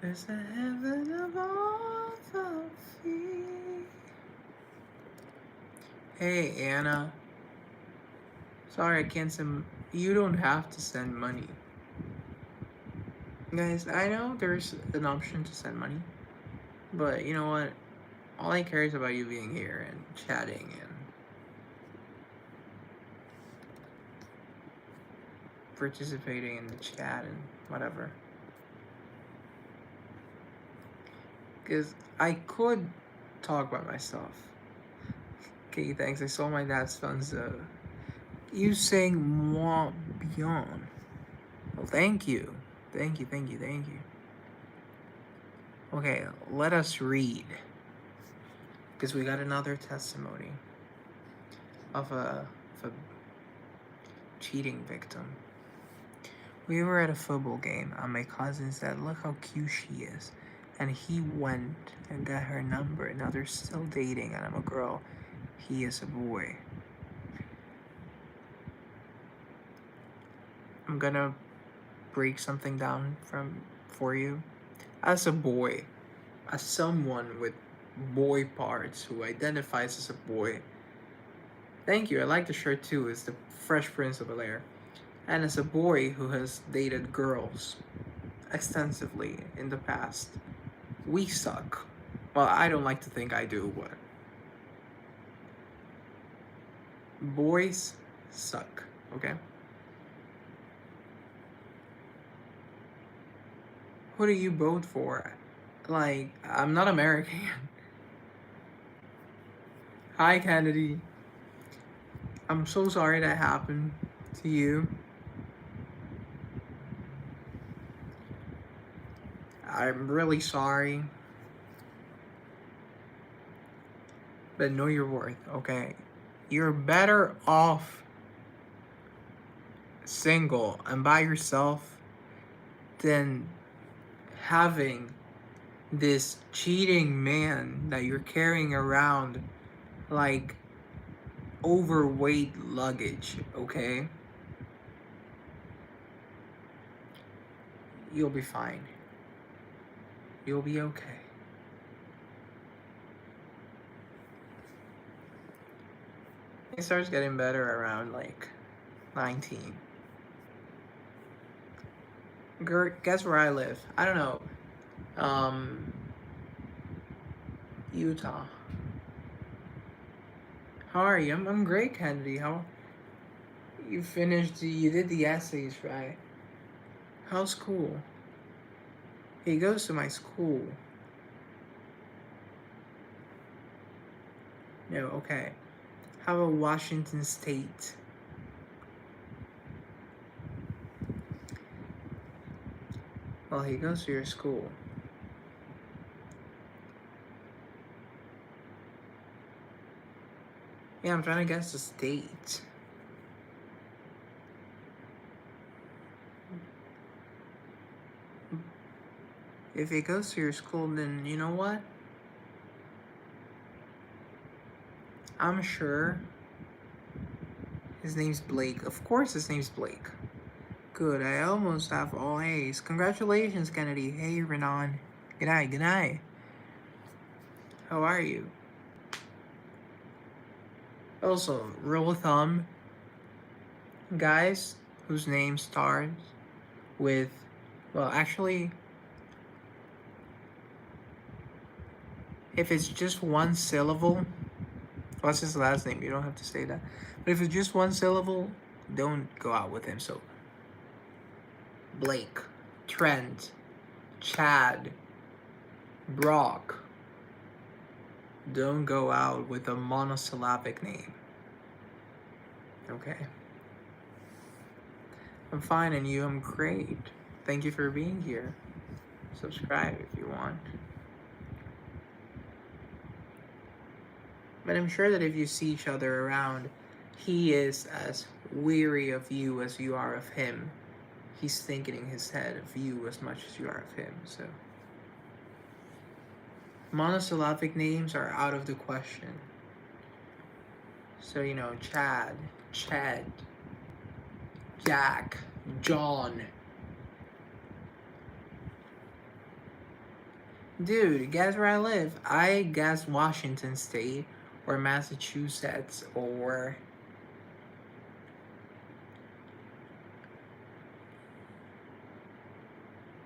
there's a heaven above our feet. Hey, Anna. Sorry, I can't send. You don't have to send money. Guys, I know there's an option to send money. But you know what? All I care is about you being here and chatting and participating in the chat and whatever. Because I could talk by myself. Okay, thanks. I saw my dad's son's. You saying moi bien. Well, thank you. Thank you, thank you, thank you. Okay, let us read. Because we got another testimony of a cheating victim. We were at a football game, and my cousin said, "Look how cute she is." And he went and got her number. Now they're still dating, and I'm a girl. He is a boy. I'm gonna break something down for you. As a boy, as someone with boy parts who identifies as a boy. Thank you, I like the shirt too. It's the Fresh Prince of Bel-Air. And as a boy who has dated girls extensively in the past, we suck. Well, I don't like to think I do, but boys suck, okay? Who do you vote for? Like, I'm not American. Hi, Kennedy. I'm so sorry that happened to you. I'm really sorry. But know your worth, okay? You're better off single and by yourself than having this cheating man that you're carrying around like overweight luggage, okay? You'll be fine. You'll be okay. It starts getting better around like 19. Guess where I live? I don't know. Utah. How are you? I'm great, Kennedy. How you finished? You did the essays, right? How's school? He goes to my school. No, okay. How about Washington State? Well, he goes to your school. Yeah, I'm trying to guess the state. If he goes to your school, then you know what? I'm sure his name's Blake. Of course his name's Blake. Good, I almost have all A's. Congratulations, Kennedy. Hey, Renan. Good night, good night. How are you? Also, rule of thumb, guys whose name starts with, well, actually, if it's just one syllable, what's his last name? You don't have to say that. But if it's just one syllable, don't go out with him. So, Blake, Trent, Chad, Brock. Don't go out with a monosyllabic name. Okay? I'm fine, and you? I'm great. Thank you for being here. Subscribe if you want. But I'm sure that if you see each other around, he is as weary of you as you are of him. He's thinking in his head of you as much as you are of him, so. Monosyllabic names are out of the question. So, you know, Chad, Ched, Jack, John. Dude, guess where I live? I guess Washington State or Massachusetts or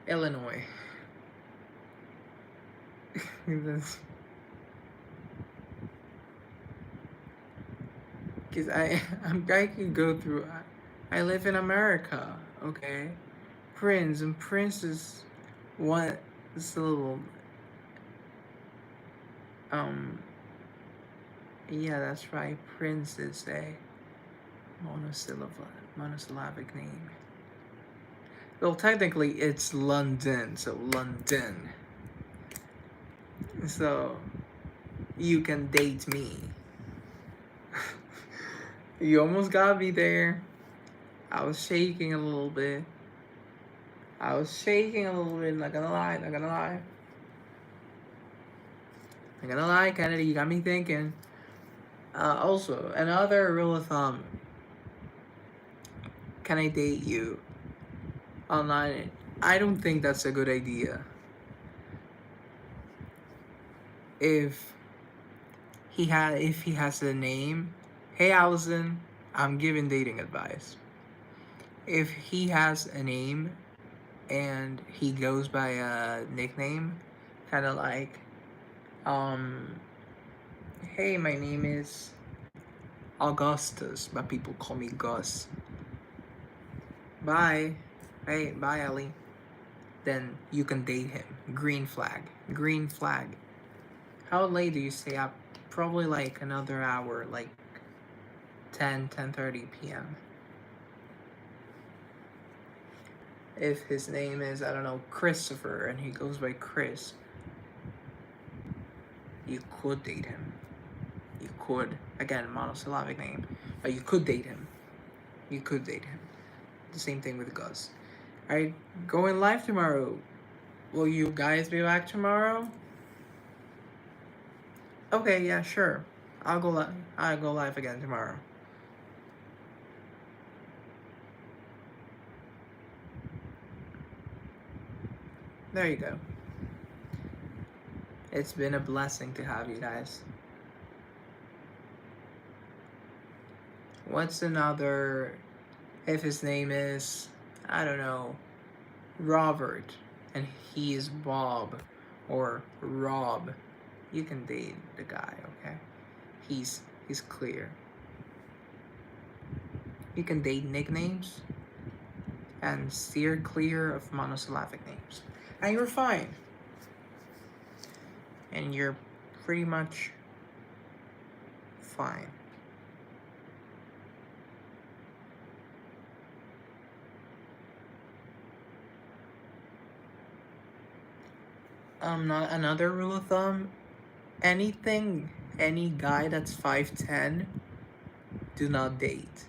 Illinois. Because I could go through. I live in America, okay? Prince and Princess, one this little yeah, that's right. Prince is a monosyllabic name. Well, technically, it's London, so London. So, you can date me. You almost got me there. I was shaking a little bit. Not gonna lie, not gonna lie. Not gonna lie, Kennedy, you got me thinking. Also, another rule of thumb: can I date you online? I don't think that's a good idea. If if he has a name, hey Allison, I'm giving dating advice. If he has a name and he goes by a nickname, kind of like, um, hey, my name is Augustus, but people call me Gus. Bye. Hey, bye, Ellie. Then you can date him. Green flag. Green flag. How late do you stay up? Probably like another hour, like 10:30 p.m. If his name is, I don't know, Christopher, and he goes by Chris, you could date him. You could. Again, monosyllabic name. But you could date him. You could date him. The same thing with Gus. Alright, going live tomorrow. Will you guys be back tomorrow? Okay, yeah, sure. I'll go live again tomorrow. There you go. It's been a blessing to have you guys. What's another, if his name is, I don't know, Robert, and he is Bob or Rob, you can date the guy, okay? He's clear. You can date nicknames and steer clear of monosyllabic names. And you're fine. And you're pretty much fine. Not another rule of thumb. Any guy that's 5'10", do not date.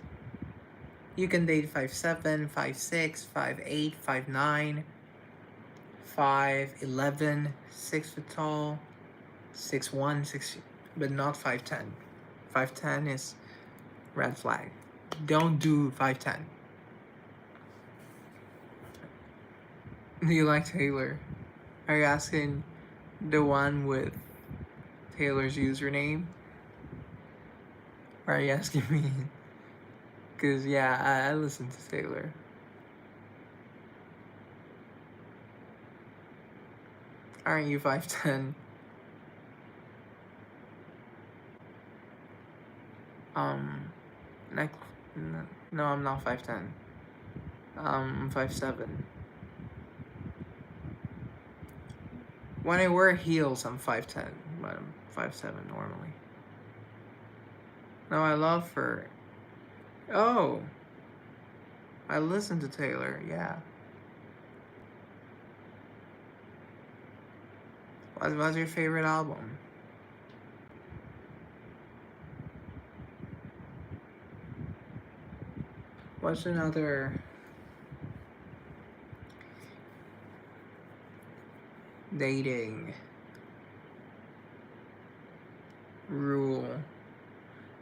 You can date 5'7", 5'6", 5'8", 5'9", 5'11", 6 foot tall, 6'1", 6, but not 5'10". 5'10" is red flag. Don't do 5'10". Do you like Taylor? Are you asking the one with Taylor's username? Or are you asking me? Because, yeah, I listen to Taylor. Aren't you 5'10"? Like, no, I'm not 5'10". I'm 5'7". When I wear heels, I'm 5'10", but I'm 5'7" normally. No, I love her. Oh, I listen to Taylor, yeah. What's your favorite album? What's another dating rule?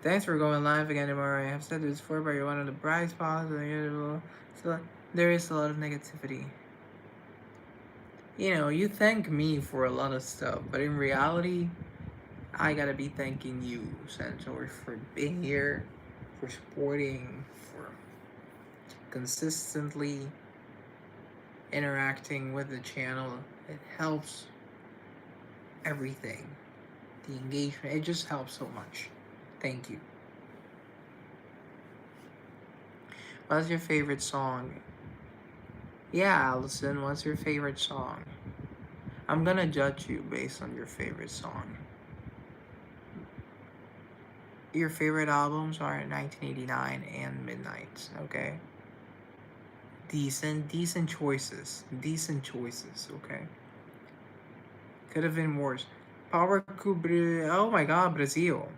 Thanks for going live again tomorrow. I have said this before, but you're one of the bright spots. So there is a lot of negativity. You know, you thank me for a lot of stuff, but in reality, I gotta be thanking you, Santor, for being here, for supporting, for consistently interacting with the channel. It helps everything. The engagement, it just helps so much. Thank you. What's your favorite song? Yeah, Allison, what's your favorite song? I'm gonna judge you based on your favorite song. Your favorite albums are 1989 and Midnight, okay? decent choices. Okay, could have been worse. Power Cubre. Oh my God, Brazil.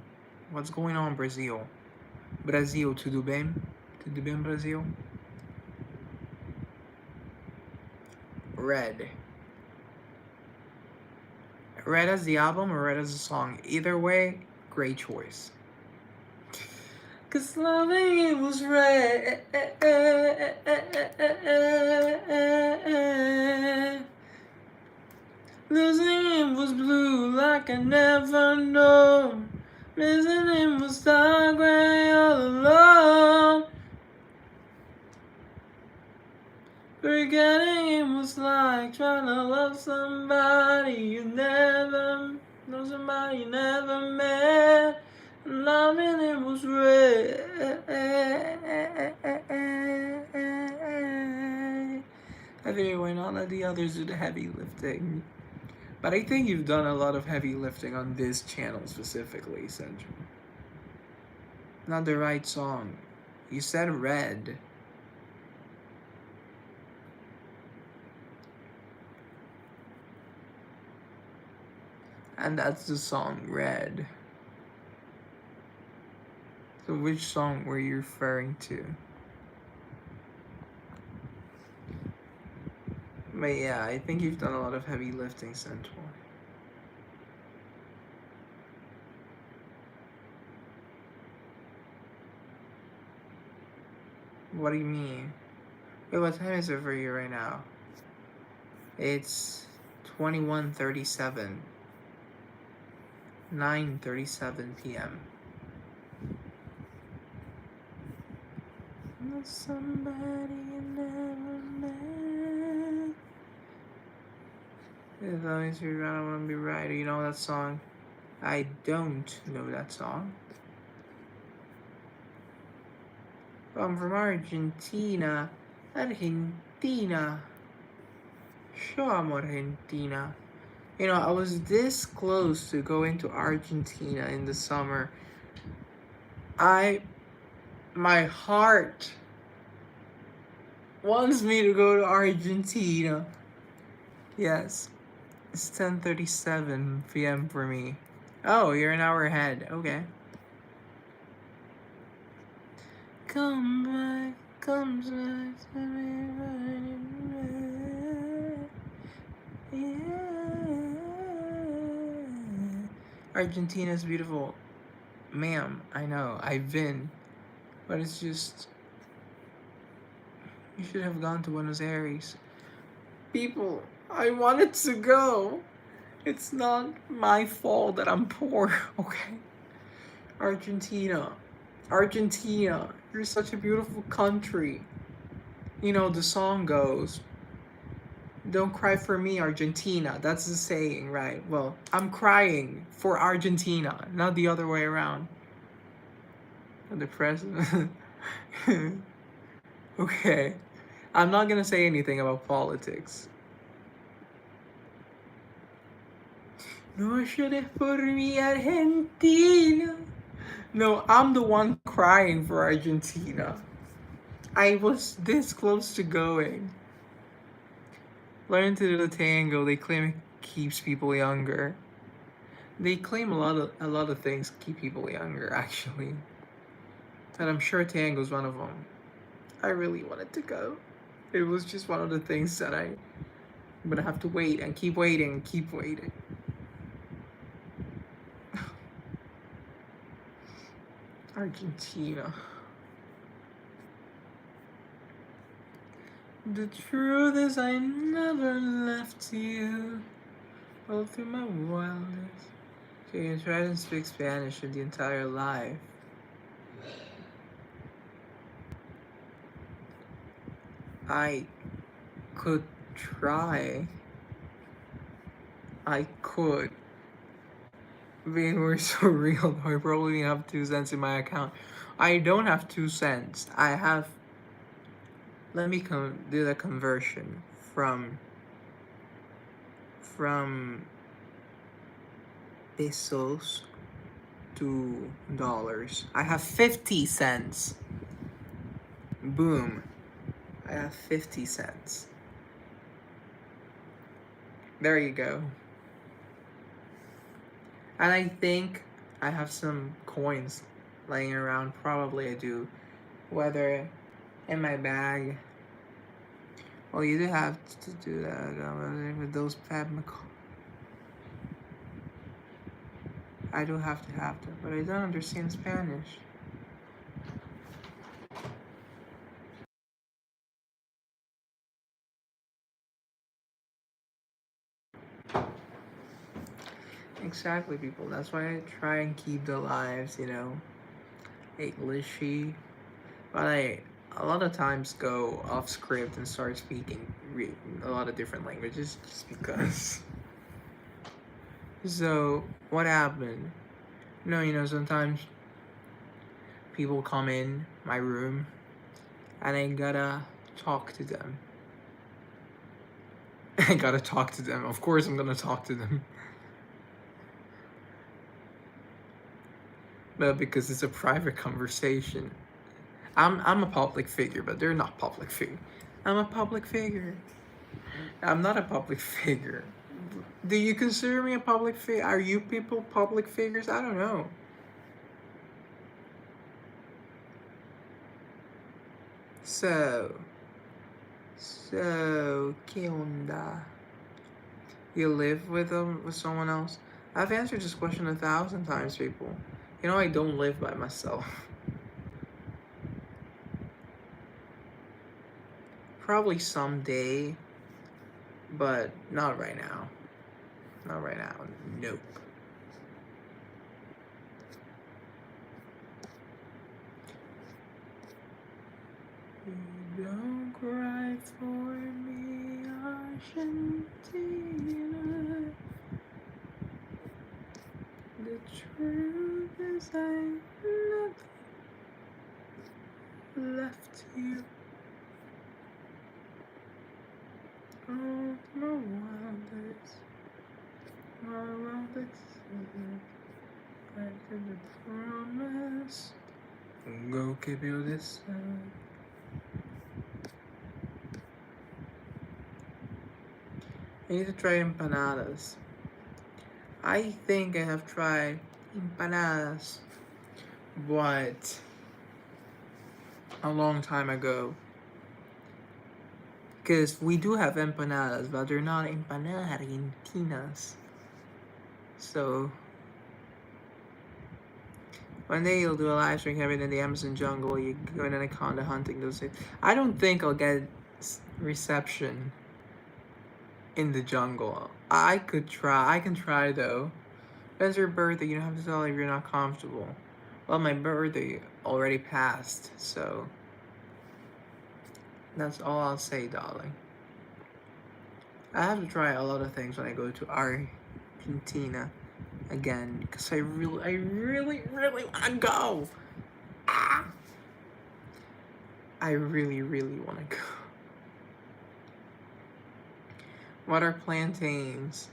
What's going on, Brazil? Brasil, tudo bem? Tudo bem, Brasil? Red. Red as the album or Red as the song? Either way, great choice. Cause loving it was red. Losing it was blue like I never known. Missing it was dark gray all alone. Forgetting it was like trying to love somebody you never know, somebody you never met. Loving it was red. Anyway, not let the others do the heavy lifting. But I think you've done a lot of heavy lifting on this channel specifically, Central. Not the right song. You said red. And that's the song Red. So which song were you referring to? But yeah, I think you've done a lot of heavy lifting, Central. What do you mean? Wait, what time is it for you right now? It's 21:37. 9:37 p.m. Not somebody you never met. As long as you're right, I wanna be right. You know that song? I don't know that song. I'm from Argentina. Argentina. Sure, I'm Argentina. You know, I was this close to going to Argentina in the summer. My heart wants me to go to Argentina. Yes. It's 10:37 p.m. for me. Oh, you're an hour ahead. Okay. Come back, comes back to me running red. Yeah. Argentina's beautiful. Ma'am, I know, I've been. But it's just... You should have gone to Buenos Aires. People, I wanted to go. It's not my fault that I'm poor, okay? Argentina. Argentina, you're such a beautiful country. You know, the song goes, don't cry for me, Argentina. That's the saying, right? Well, I'm crying for Argentina, not the other way around. The president. Okay. I'm not gonna say anything about politics. No llores por mi Argentina. No, I'm the one crying for Argentina. I was this close to going. Learn to do the tango. They claim it keeps people younger. They claim a lot of things keep people younger, actually. And I'm sure tango's one of them. I really wanted to go. It was just one of the things that I'm gonna have to wait and keep waiting and keep waiting. Argentina. The truth is I never left you all through my wildest. So you can try to speak Spanish for the entire life. I could try. I could. Being we're so real, I probably have 2 cents in my account. I don't have 2 cents. I have... Let me do the conversion from pesos to dollars. I have 50 cents. Boom. I have 50 cents. There you go. And I think I have some coins laying around. Probably I do. Whether in my bag. Well, you do have to do that with those I do have to, but I don't understand Spanish. Exactly, people. That's why I try and keep the lives, Englishy. But I a lot of times go off script and start speaking a lot of different languages just because. So what happened? Sometimes people come in my room and I gotta talk to them. I gotta talk to them. Of course, I'm gonna talk to them. But because it's a private conversation. I'm a public figure, but they're not public figure. I'm a public figure. I'm not a public figure. Do you consider me a public figure? Are you people public figures? I don't know. So, ¿qué onda? You live with someone else? I've answered this question 1,000 times, people. I don't live by myself. Probably someday, but not right now. Not right now. Nope. Don't cry for me, Argentina. The truth is I have nothing left to you. Oh, my wildest back to the promise. Go keep you this side. I need to try empanadas. I think I have tried empanadas, but a long time ago. Because we do have empanadas, but they're not empanadas argentinas. So one day you'll do a live stream having in the Amazon jungle. You go in anaconda hunting. Those. I don't think I'll get reception in the jungle. I could try. I can try though. It's your birthday. You don't have to tell if you're not comfortable. Well, my birthday already passed, so that's all I'll say, darling. I have to try a lot of things when I go to Argentina again because I really want to go. I really want to go. What are plantains?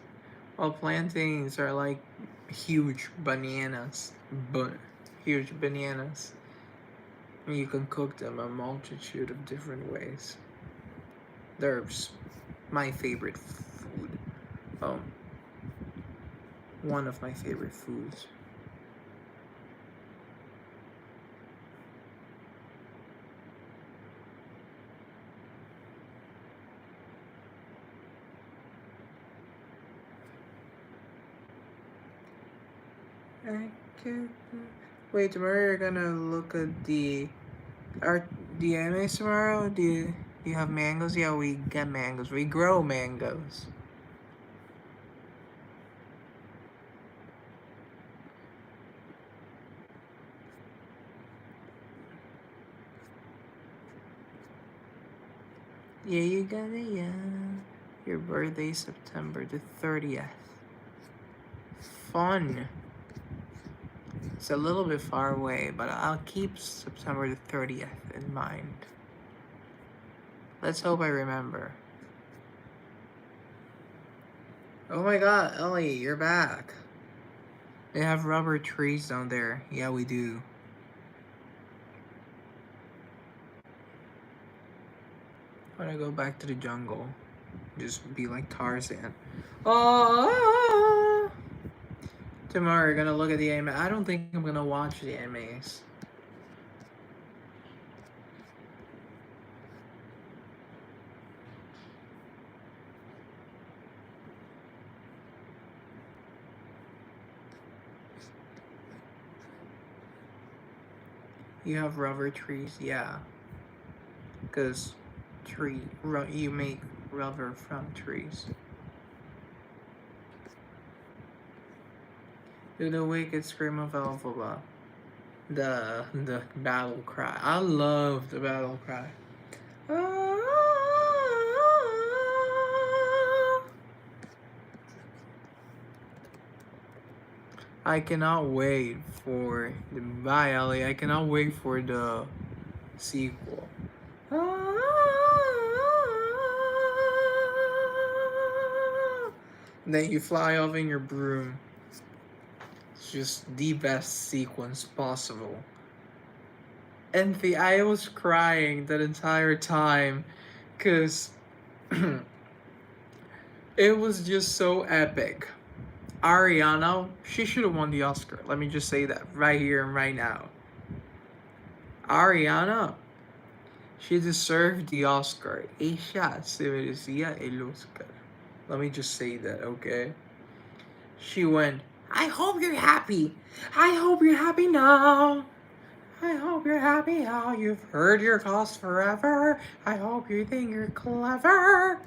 Well, plantains are like huge bananas. Huge bananas. You can cook them a multitude of different ways. They're my favorite food. One of my favorite foods. Wait, tomorrow you're gonna look at the AMAs tomorrow? Do you have mangoes? Yeah, we get mangoes. We grow mangoes. Yeah, you got it, yeah. Your birthday, September the 30th. Fun. It's a little bit far away, but I'll keep September the 30th in mind. Let's hope I remember. Oh my god, Ellie, you're back. They have rubber trees down there. Yeah, we do. When I go back to the jungle, just be like Tarzan. Oh, tomorrow you're gonna look at the anime. I don't think I'm gonna watch the animes. You have rubber trees, yeah. Because you make rubber from trees. Do the wicked scream of Elphaba. The battle cry. I love the battle cry. I cannot wait for the bye Ellie. I cannot wait for the sequel. And then you fly off in your broom. It's just the best sequence possible. And I was crying that entire time because it was just so epic. Ariana, she should have won the Oscar. Let me just say that right here and right now. Ariana, she deserved the Oscar. Ella se merecía el Oscar. Let me just say that, okay? She went, I hope you're happy. I hope you're happy now. I hope you're happy how you've heard your cause forever. I hope you think you're clever.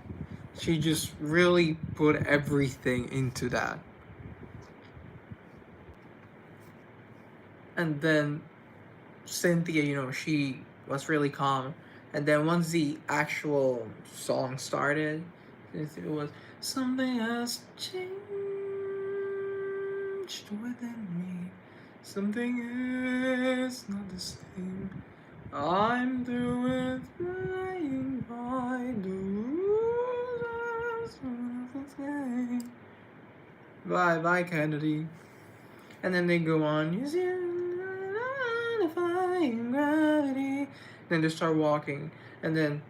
She just really put everything into that. And then Cynthia, she was really calm. And then once the actual song started, it was something has changed within me. Something is not the same. I'm through with playing by the rules of the game. Bye, Kennedy. And then they go on. You see, defying gravity. Then they start walking, and then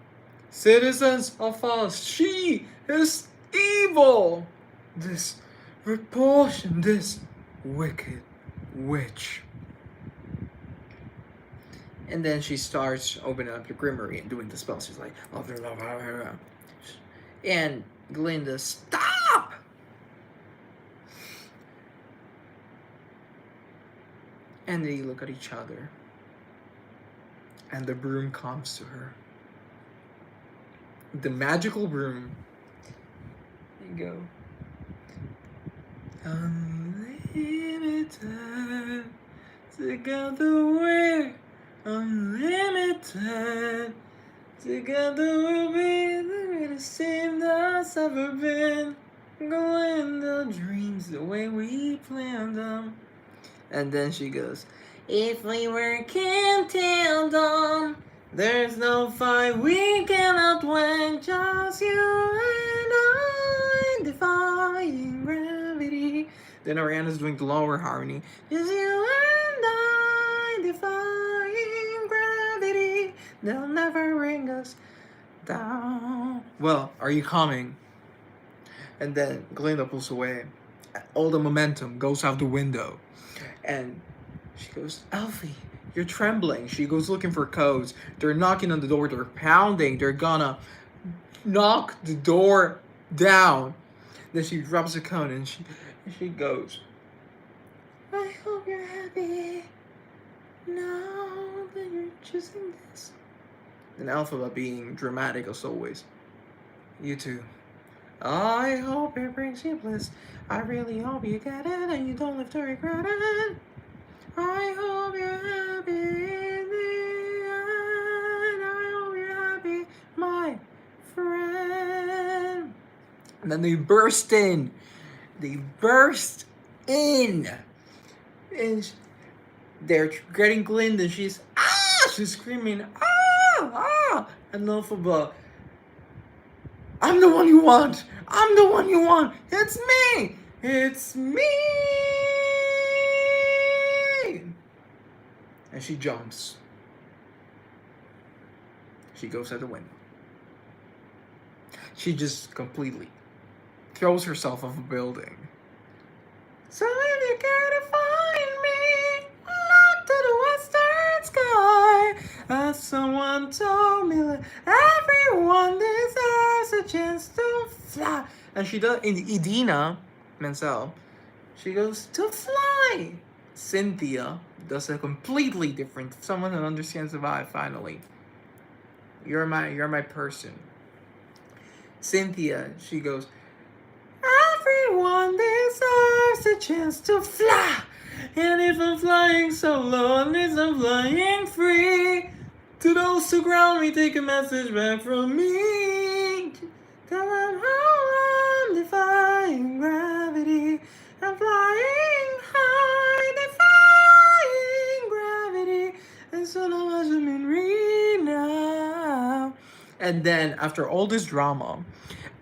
citizens of us. She is evil. This repulsion. This wicked witch. And then she starts opening up the grimoire and doing the spells. She's like, and Glinda, stop! And they look at each other. And the broom comes to her. The magical broom. There you go. Unlimited. Together we're unlimited. Together we'll be the greatest team that's ever been. Glinda dreams the way we planned them. And then she goes, if we were kingdom, there's no fight we cannot win. Just you and I defying gravity. Then Ariana's doing the lower harmony. Just you and I defying gravity. They'll never bring us down. Well, are you coming? And then Glinda pulls away. All the momentum goes out the window. And she goes, Elfie, you're trembling. She goes looking for codes. They're knocking on the door. They're pounding. They're gonna knock the door down. Then she drops a cone and she goes, I hope you're happy now that you're choosing this. And Elphaba being dramatic as always. You too. I hope it brings you bliss. I really hope you get it and you don't live to regret it. I hope you're happy in the end. I hope you're happy, my friend. And then they burst in. They burst in. And they're getting Glinda. She's screaming, and Elphaba, I'm the one you want. I'm the one you want. It's me. It's me. And she jumps. She goes out the window. She just completely throws herself off a building. So if you care to find me, look to the western sky. As someone told me that everyone deserves a chance to fly. And she does, in Idina Menzel, she goes, to fly. Cynthia does a completely different, someone that understands the vibe finally. You're my person. Cynthia, she goes, everyone deserves a chance to fly. And if I'm flying solo, at least I'm flying free. To those who ground me, take a message back from me. Tell them how I'm defying gravity. I'm flying high, defying gravity. And so long as I'm in now. And then, after all this drama,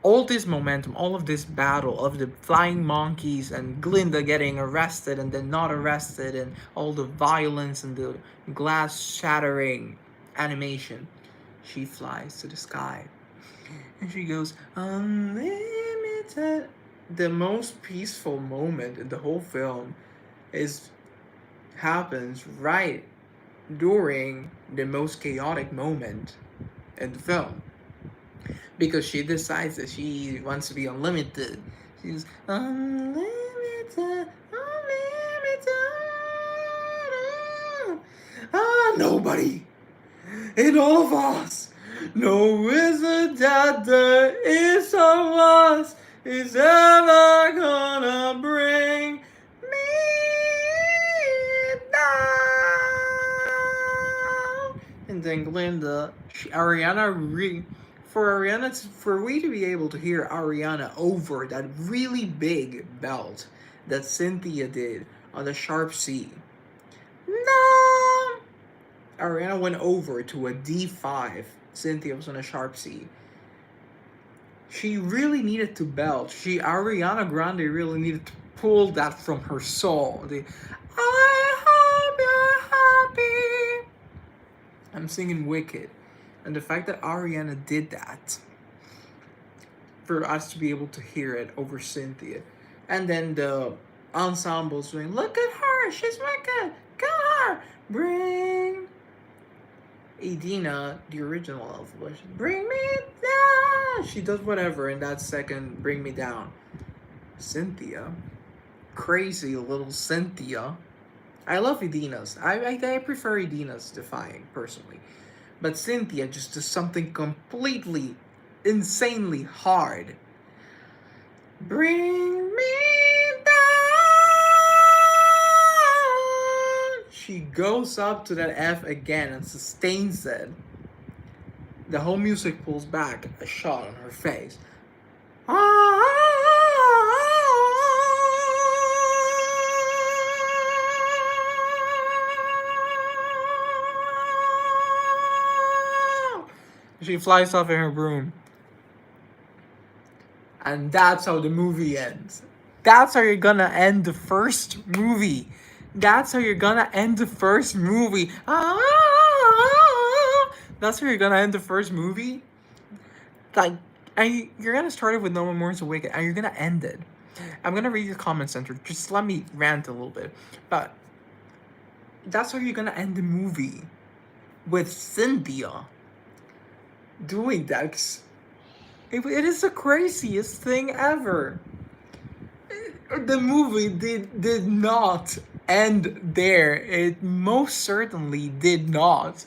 all this momentum, all of this battle of the flying monkeys and Glinda getting arrested and then not arrested, and all the violence and the glass shattering animation, she flies to the sky. And she goes, unlimited. The most peaceful moment in the whole film happens right during the most chaotic moment in the film. Because she decides that she wants to be unlimited. She's unlimited, unlimited. Nobody in all of us knows that there is someone is ever gonna bring me down. And then Glinda, for we to be able to hear Ariana over that really big belt that Cynthia did on the Sharp C. No! Ariana went over to a D5. Cynthia was on a Sharp C. She really needed to belt. Ariana Grande really needed to pull that from her soul. I hope you're happy. I'm singing Wicked. And the fact that Ariana did that, for us to be able to hear it over Cynthia. And then the ensemble's doing, look at her, she's wicked, kill her, bring Idina, the original Elf Bush, bring me down. She does whatever in that second, bring me down. Cynthia, crazy little Cynthia. I love Idina's. I prefer Idina's Defying, personally. But Cynthia just does something completely, insanely hard. Bring me down. She goes up to that F again and sustains it. The whole music pulls back, a shot on her face. She flies off in her broom. And that's how the movie ends. That's how you're gonna end the first movie. That's how you're gonna end the first movie. That's how you're gonna end the first movie. Like, you're gonna start it with No One Mourns the Wicked, and you're gonna end it. I'm gonna read the comment center. Just let me rant a little bit. But that's how you're gonna end the movie, with Cynthia doing that. It is the craziest thing ever. The movie did not end there. It most certainly did not.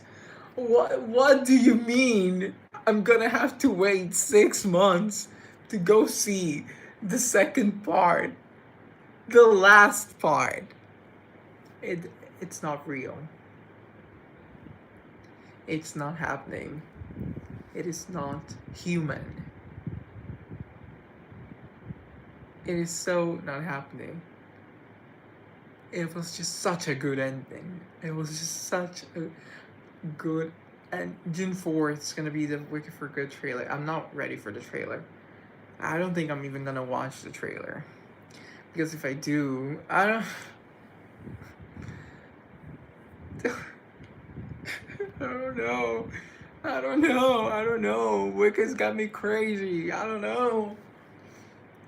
What do you mean? I'm gonna have to wait 6 months to go see the second part, the last part. It's not real. It's not happening. It is not human. It is so not happening. It was just such a good ending. It was just such a good. And June 4th is gonna be the Wicked for Good trailer. I'm not ready for the trailer. I don't think I'm even gonna watch the trailer. Because if I do, I don't. I don't know. I don't know. I don't know. Wicked's got me crazy. I don't know.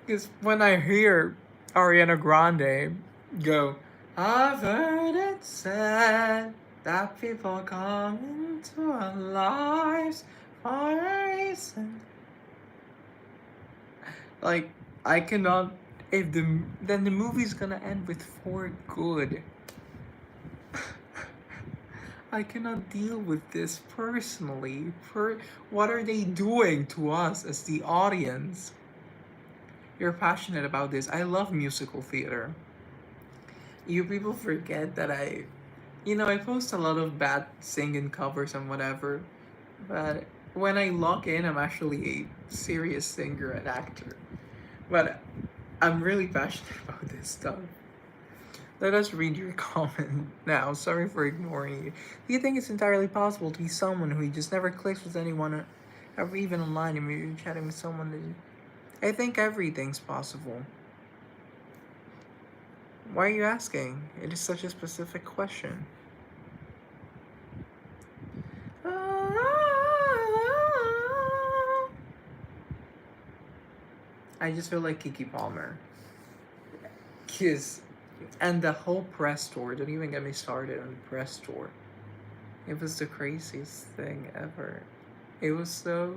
Because when I hear Ariana Grande go, I've heard it said that people come into our lives for a reason. Like, I cannot. If then the movie's gonna end with for good. I cannot deal with this personally. What are they doing to us as the audience? You're passionate about this. I love musical theater. You people forget that I post a lot of bad singing covers and whatever, but when I log in, I'm actually a serious singer and actor. But I'm really passionate about this stuff. Let us read your comment now. Sorry for ignoring you. Do you think it's entirely possible to be someone who just never clicks with anyone, or even online, and you're chatting with someone that I think everything's possible. Why are you asking? It is such a specific question. I just feel like Kiki Palmer. And the whole press tour, don't even get me started on the press tour. It was the craziest thing ever. It was so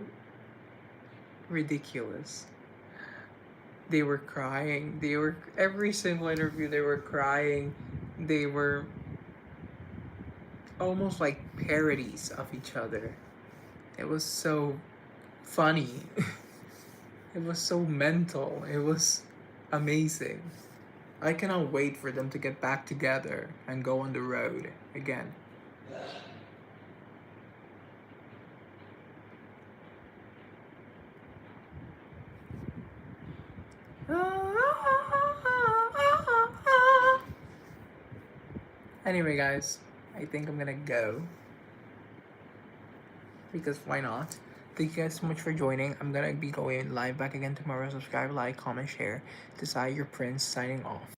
ridiculous. They were crying. Every single interview they were crying. They were almost like parodies of each other. It was so funny. It was so mental. It was amazing. I cannot wait for them to get back together and go on the road again. Anyway, guys, I think I'm gonna go. Because why not? Thank you guys so much for joining. I'm gonna be going live back again tomorrow. Subscribe, like, comment, share. Desire your Prince signing off.